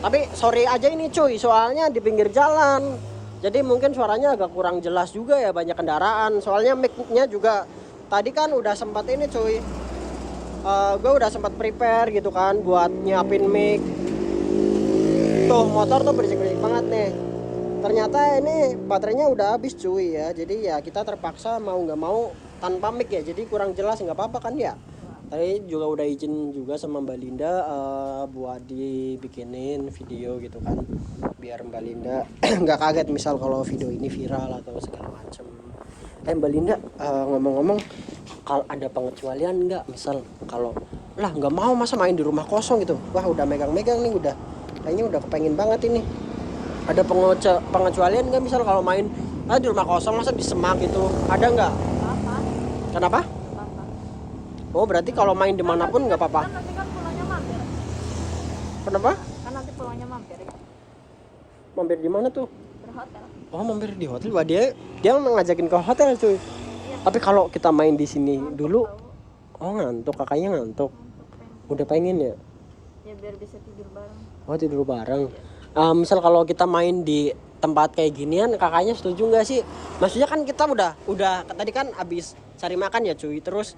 Tapi sorry aja ini cuy, soalnya di pinggir jalan. Jadi mungkin suaranya agak kurang jelas juga ya, banyak kendaraan. Soalnya mic-nya juga tadi kan udah sempat ini cuy. Gue udah sempat prepare gitu kan buat nyiapin mic. Tuh motor tuh berisik-berisik banget nih. Ternyata ini baterainya udah habis cuy ya. Jadi ya kita terpaksa mau nggak mau tanpa mic ya. Jadi kurang jelas, nggak apa-apa kan ya. Tadi juga udah izin juga sama Mbak Linda buat dibikinin video gitu kan, biar Mbak Linda nggak kaget misal kalau video ini viral atau segala macem. Mbak Linda, ngomong-ngomong, kalau ada pengecualian nggak, misal kalau lah nggak mau masa main di rumah kosong gitu, wah udah megang-megang nih, udah kayaknya udah kepengen banget ini. Ada pengecualian nggak, misal kalau main di rumah kosong masa di semak gitu, ada nggak? Apa? Kenapa? Oh berarti kalau main dimanapun nggak apa-apa? Kan nanti kan pulangnya mampir. Kenapa? Kan nanti pulangnya mampir ya. Mampir di mana tuh? Berhotel. Oh mampir di hotel. Wah dia ngajakin ke hotel cuy. Iya. Tapi kalau kita main di sini dulu, oh ngantuk, kakaknya ngantuk. Udah pengen ya? Ya biar bisa tidur bareng. Oh tidur bareng. Misal kalau kita main di tempat kayak ginian, kakaknya setuju nggak sih? Maksudnya kan kita udah tadi kan abis cari makan ya cuy. Terus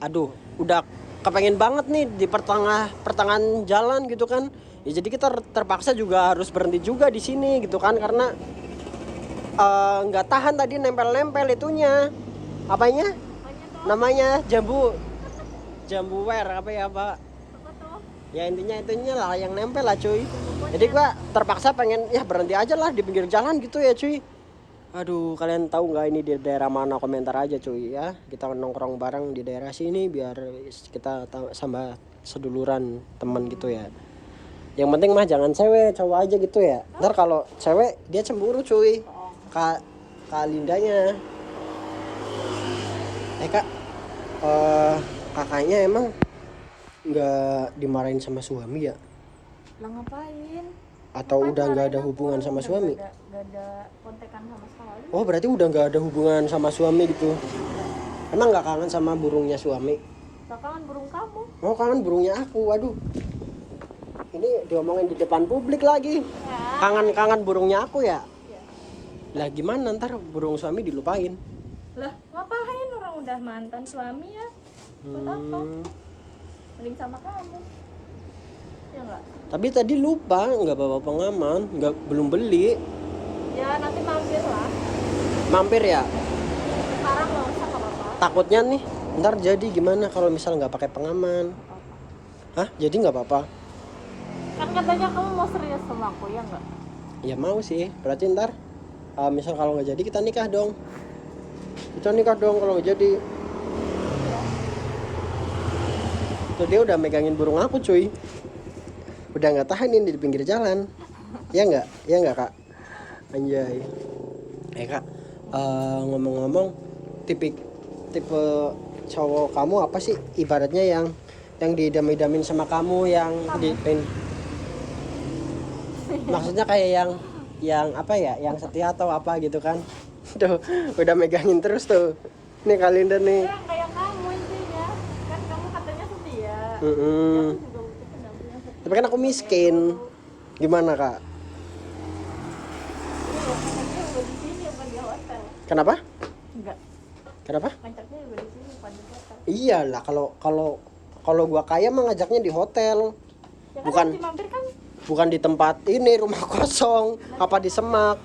aduh udah kepengen banget nih di pertengahan jalan gitu kan ya, jadi kita terpaksa juga harus berhenti juga di sini gitu kan, karena nggak tahan tadi nempel itunya apanya namanya jambu wear apa ya Pak ya, intinya lah yang nempel lah cuy. Jadi gua terpaksa pengen ya berhenti aja lah di pinggir jalan gitu ya cuy. Aduh, kalian tahu nggak ini di daerah mana? Komentar aja cuy ya. Kita nongkrong bareng di daerah sini biar kita sama seduluran teman gitu ya. Yang penting mah jangan cewek, cowok aja gitu ya. Ntar kalau cewek dia cemburu cuy. Kak Lindanya. Kak, kakaknya emang nggak dimarahin sama suami ya? Lah ngapain? Atau udah nggak ada hubungan sama suami? Gak ada kontekan sama sekali. Oh berarti udah nggak ada hubungan sama suami gitu? Emang nggak kangen sama burungnya suami? Gak kangen burung kamu? Oh kangen burungnya aku, waduh. Ini diomongin di depan publik lagi. Ya. Kangen burungnya aku ya? Ya. Lah gimana ntar burung suami dilupain? Lah ngapain, orang udah mantan suami ya? Buat apa? Mending sama kamu. Ya enggak? Tapi tadi lupa nggak bawa pengaman, belum beli. Ya nanti mampir lah. Mampir ya. Sekarang nggak usah, nggak apa-apa. Takutnya nih ntar jadi gimana kalau misal nggak pakai pengaman. Hah, jadi nggak apa-apa? Kan katanya kamu mau serius sama aku, ya nggak? Ya mau sih, berarti ntar misal kalau nggak jadi kita nikah dong. Kita nikah dong kalau nggak jadi. Tuh dia udah megangin burung aku cuy. Udah nggak tahanin di pinggir jalan. Ya nggak kak? Anjay. Kak, ngomong-ngomong, tipe cowok kamu apa sih? Ibaratnya yang diidam-idamin sama kamu, yang maksudnya kayak yang apa ya? Yang setia atau apa gitu kan? Tuh, udah megangin terus tuh. Nih kalender nih. Ya kayak kamu intinya. Kan kamu katanya setia. Ya, aku juga butuh pendamping yang setia. Tapi kan aku miskin. Gimana kak? Ngajaknya juga di sini, bukan di hotel. Kenapa? Enggak. Kenapa? Ngajaknya juga di sini, bukan di hotel. Iyalah, kalau gua kaya mah ngajaknya di hotel. Ya kan Bukan. nanti mampir kan? Bukan di tempat ini rumah kosong, apa di Semak.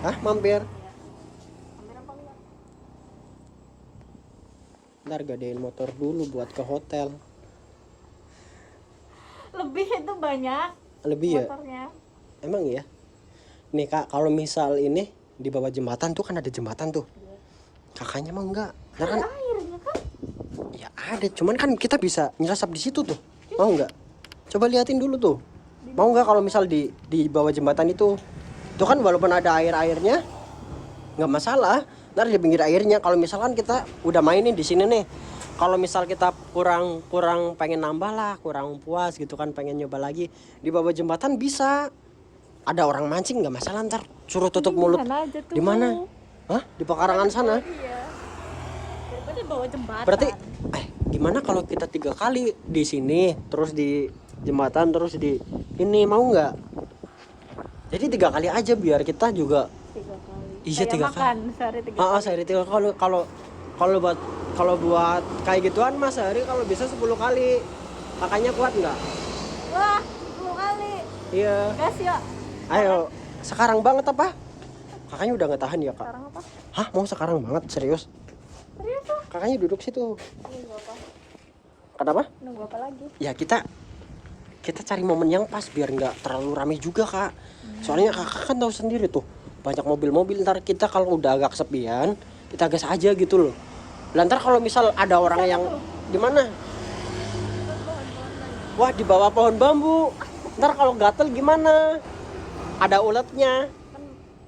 Hah, mampir? Mampir apa enggak? Ntar gadein motor dulu buat ke hotel. Lebih itu banyak Lebih ya? motornya. Emang iya? Nih kak, kalau misal ini di bawah jembatan tuh kan ada jembatan tuh. Kakaknya mau enggak? Ntar kan Ada airnya kan? ya ada, cuman kan kita bisa nyelesap di situ tuh. Mau enggak? Coba liatin dulu tuh. Mau enggak kalau misal di bawah jembatan itu? Tuh kan walaupun ada airnya nggak masalah. Ntar di pinggir airnya kalau misalkan kita udah mainin di sini nih. Kalau misal kita kurang pengen nambah lah, kurang puas gitu kan, pengen nyoba lagi di bawah jembatan bisa. Ada orang mancing nggak masalah, ntar suruh tutup mulut. Di mana? Hah? Di pekarangan sana. Iya. Daripada bawa jembatan. Berarti gimana kalau kita 3 kali di sini, terus di jembatan, terus di ini, mau nggak? Jadi 3 kali aja biar kita juga 3 kali. Iya, 3 kali. Makan sehari 3 kali. Sehari 3 kali. Kalau buat kayak gituan mas sehari kalau bisa 10 kali. Kakaknya kuat nggak? Wah, 10 kali. Iya. Gas ya. Ayo, sekarang banget apa? Kakaknya udah nggak tahan ya kak? Sekarang apa? Hah, mau sekarang banget? Serius? Serius tuh? Kakaknya duduk situ. Nunggu apa? Kenapa? Nunggu apa lagi? Ya kita cari momen yang pas biar nggak terlalu rame juga kak. Soalnya kakak kan tahu sendiri tuh, banyak mobil-mobil. Ntar kita kalau udah agak kesepian, kita gas aja gitu loh. Lantar kalau misal ada orang yang di mana? Wah, di bawah pohon bambu. Ntar kalau gatel gimana? Ada uletnya. Kan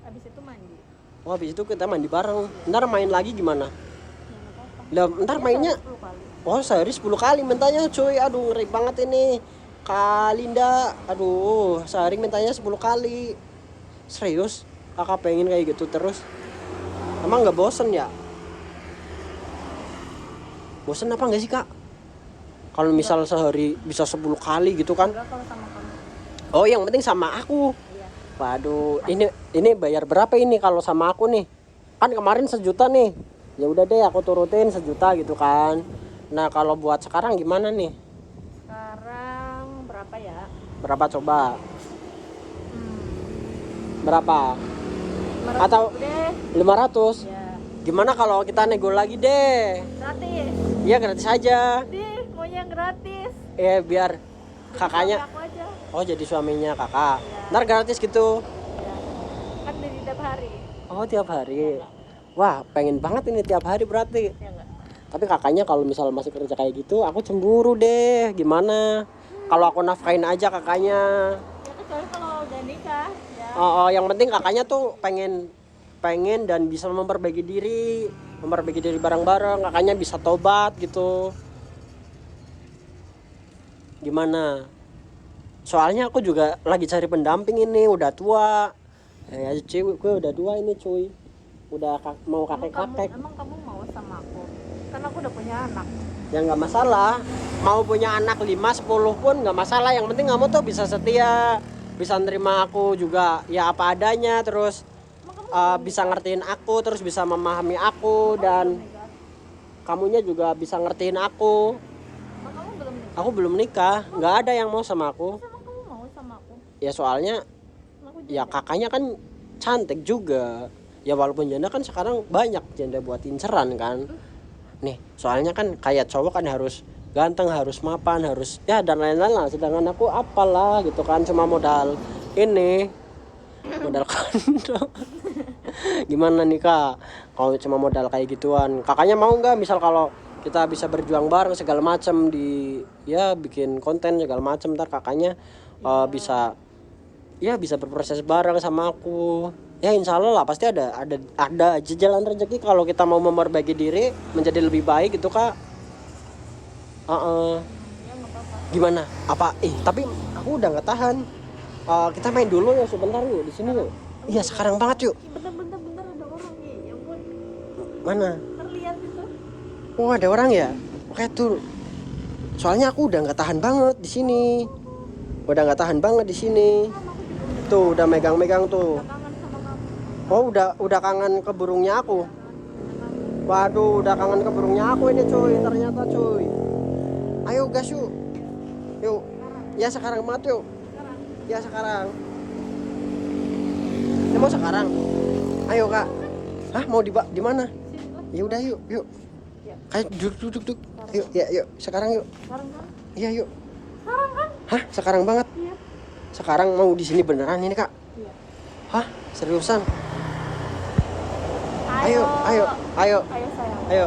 abis itu mandi. Wah, habis itu kita mandi bareng. Ntar main lagi gimana? Ya, Lah, ntar mainnya 10 kali. sehari 10 kali mintanya cuy. Aduh, ngeri banget ini. Kak Linda, aduh, sehari mintanya 10 kali. Serius? Kakak pengen kayak gitu terus? Emang nggak bosen ya? Bosen apa nggak sih kak? Kalau misal sehari bisa 10 kali gitu kan? Enggak kalau sama kamu. Oh, yang penting sama aku. Iya. Waduh, ini bayar berapa ini kalau sama aku nih? Kan kemarin 1 juta nih. Ya udah deh, aku turutin 1 juta gitu kan. Nah, kalau buat sekarang gimana nih? Sekarang berapa ya? Berapa coba? Berapa? 500 Atau deh. 500? Ya. Gimana kalau kita nego lagi deh? Gratis. Iya, gratis aja. Dih, maunya yang gratis. Biar kakaknya. Aku aja. Oh, jadi suaminya kakak. Iya. Ntar gratis gitu. Ya. Kan dari tiap hari. Oh, tiap hari. Wah, pengen banget ini tiap hari berarti. Ya enggak? Tapi kakaknya kalau misal masih kerja kayak gitu, aku cemburu deh. Gimana? Kalau aku nafkain aja kakaknya. Ya kecuali kalau udah nikah ya. Oh, yang penting kakaknya tuh pengen dan bisa memperbaiki diri bareng-bareng. Kakaknya bisa tobat gitu. Gimana? Soalnya aku juga lagi cari pendamping ini, udah tua. Ya cuy, gue udah tua ini cuy. Udah mau kakek-kakek. Emang kamu mau sama aku? Kan aku udah punya anak. Ya nggak masalah. Mau punya anak 5-10 pun nggak masalah. Yang penting kamu tuh bisa setia, bisa nerima aku juga ya apa adanya, terus bisa ngertiin aku, terus bisa memahami aku, dan kamunya juga bisa ngertiin aku. Emang kamu belum nikah? Aku belum nikah, nggak ada yang mau sama aku. Emang kamu mau sama aku? Ya soalnya Emang aku ya juga. kakaknya kan cantik juga. Ya walaupun janda kan sekarang banyak janda buat inceran kan. Nih, soalnya kan kayak cowok kan harus ganteng, harus mapan, harus ya dan lain-lain lah. Sedangkan aku apalah gitu kan, cuma modal ini, modal kondom. Gimana nih kak, kalau cuma modal kayak gituan, kakaknya mau nggak misal kalau kita bisa berjuang bareng segala macam di ya bikin konten segala macam, ntar kakaknya bisa ya bisa berproses bareng sama aku. Ya insya Allah lah pasti ada aja jalan rezeki kalau kita mau memperbaiki diri menjadi lebih baik gitu kak. Ya nggak apa-apa. Gimana? Apa? Tapi aku udah nggak tahan. Kita main dulu ya sebentar yuk di sini yuk. Iya sekarang banget yuk. Bentar ada orang nih, ya ampun. Mana? Terlihat itu. Oh ada orang ya? Oke tuh. Soalnya aku udah nggak tahan banget di sini. Udah nggak tahan banget di sini. Tuh udah megang-megang tuh. Kangen sama kamu. Oh udah kangen ke burungnya aku. Waduh udah kangen ke burungnya aku ini cuy. Ternyata cuy. Ayo gas yuk. Yuk. Ya sekarang banget yuk. Ya sekarang. Ya mau sekarang. Ayo kak. Hah mau di mana? Ya udah yuk. Ya. Kayak duduk. Yuk yuk. Sekarang yuk. Sekarang kan? Iya yuk. Sekarang kan? Hah sekarang banget. Iya. Sekarang mau di sini beneran ini kak? Iya. Hah seriusan? Ayo Ayo sayang. Ayo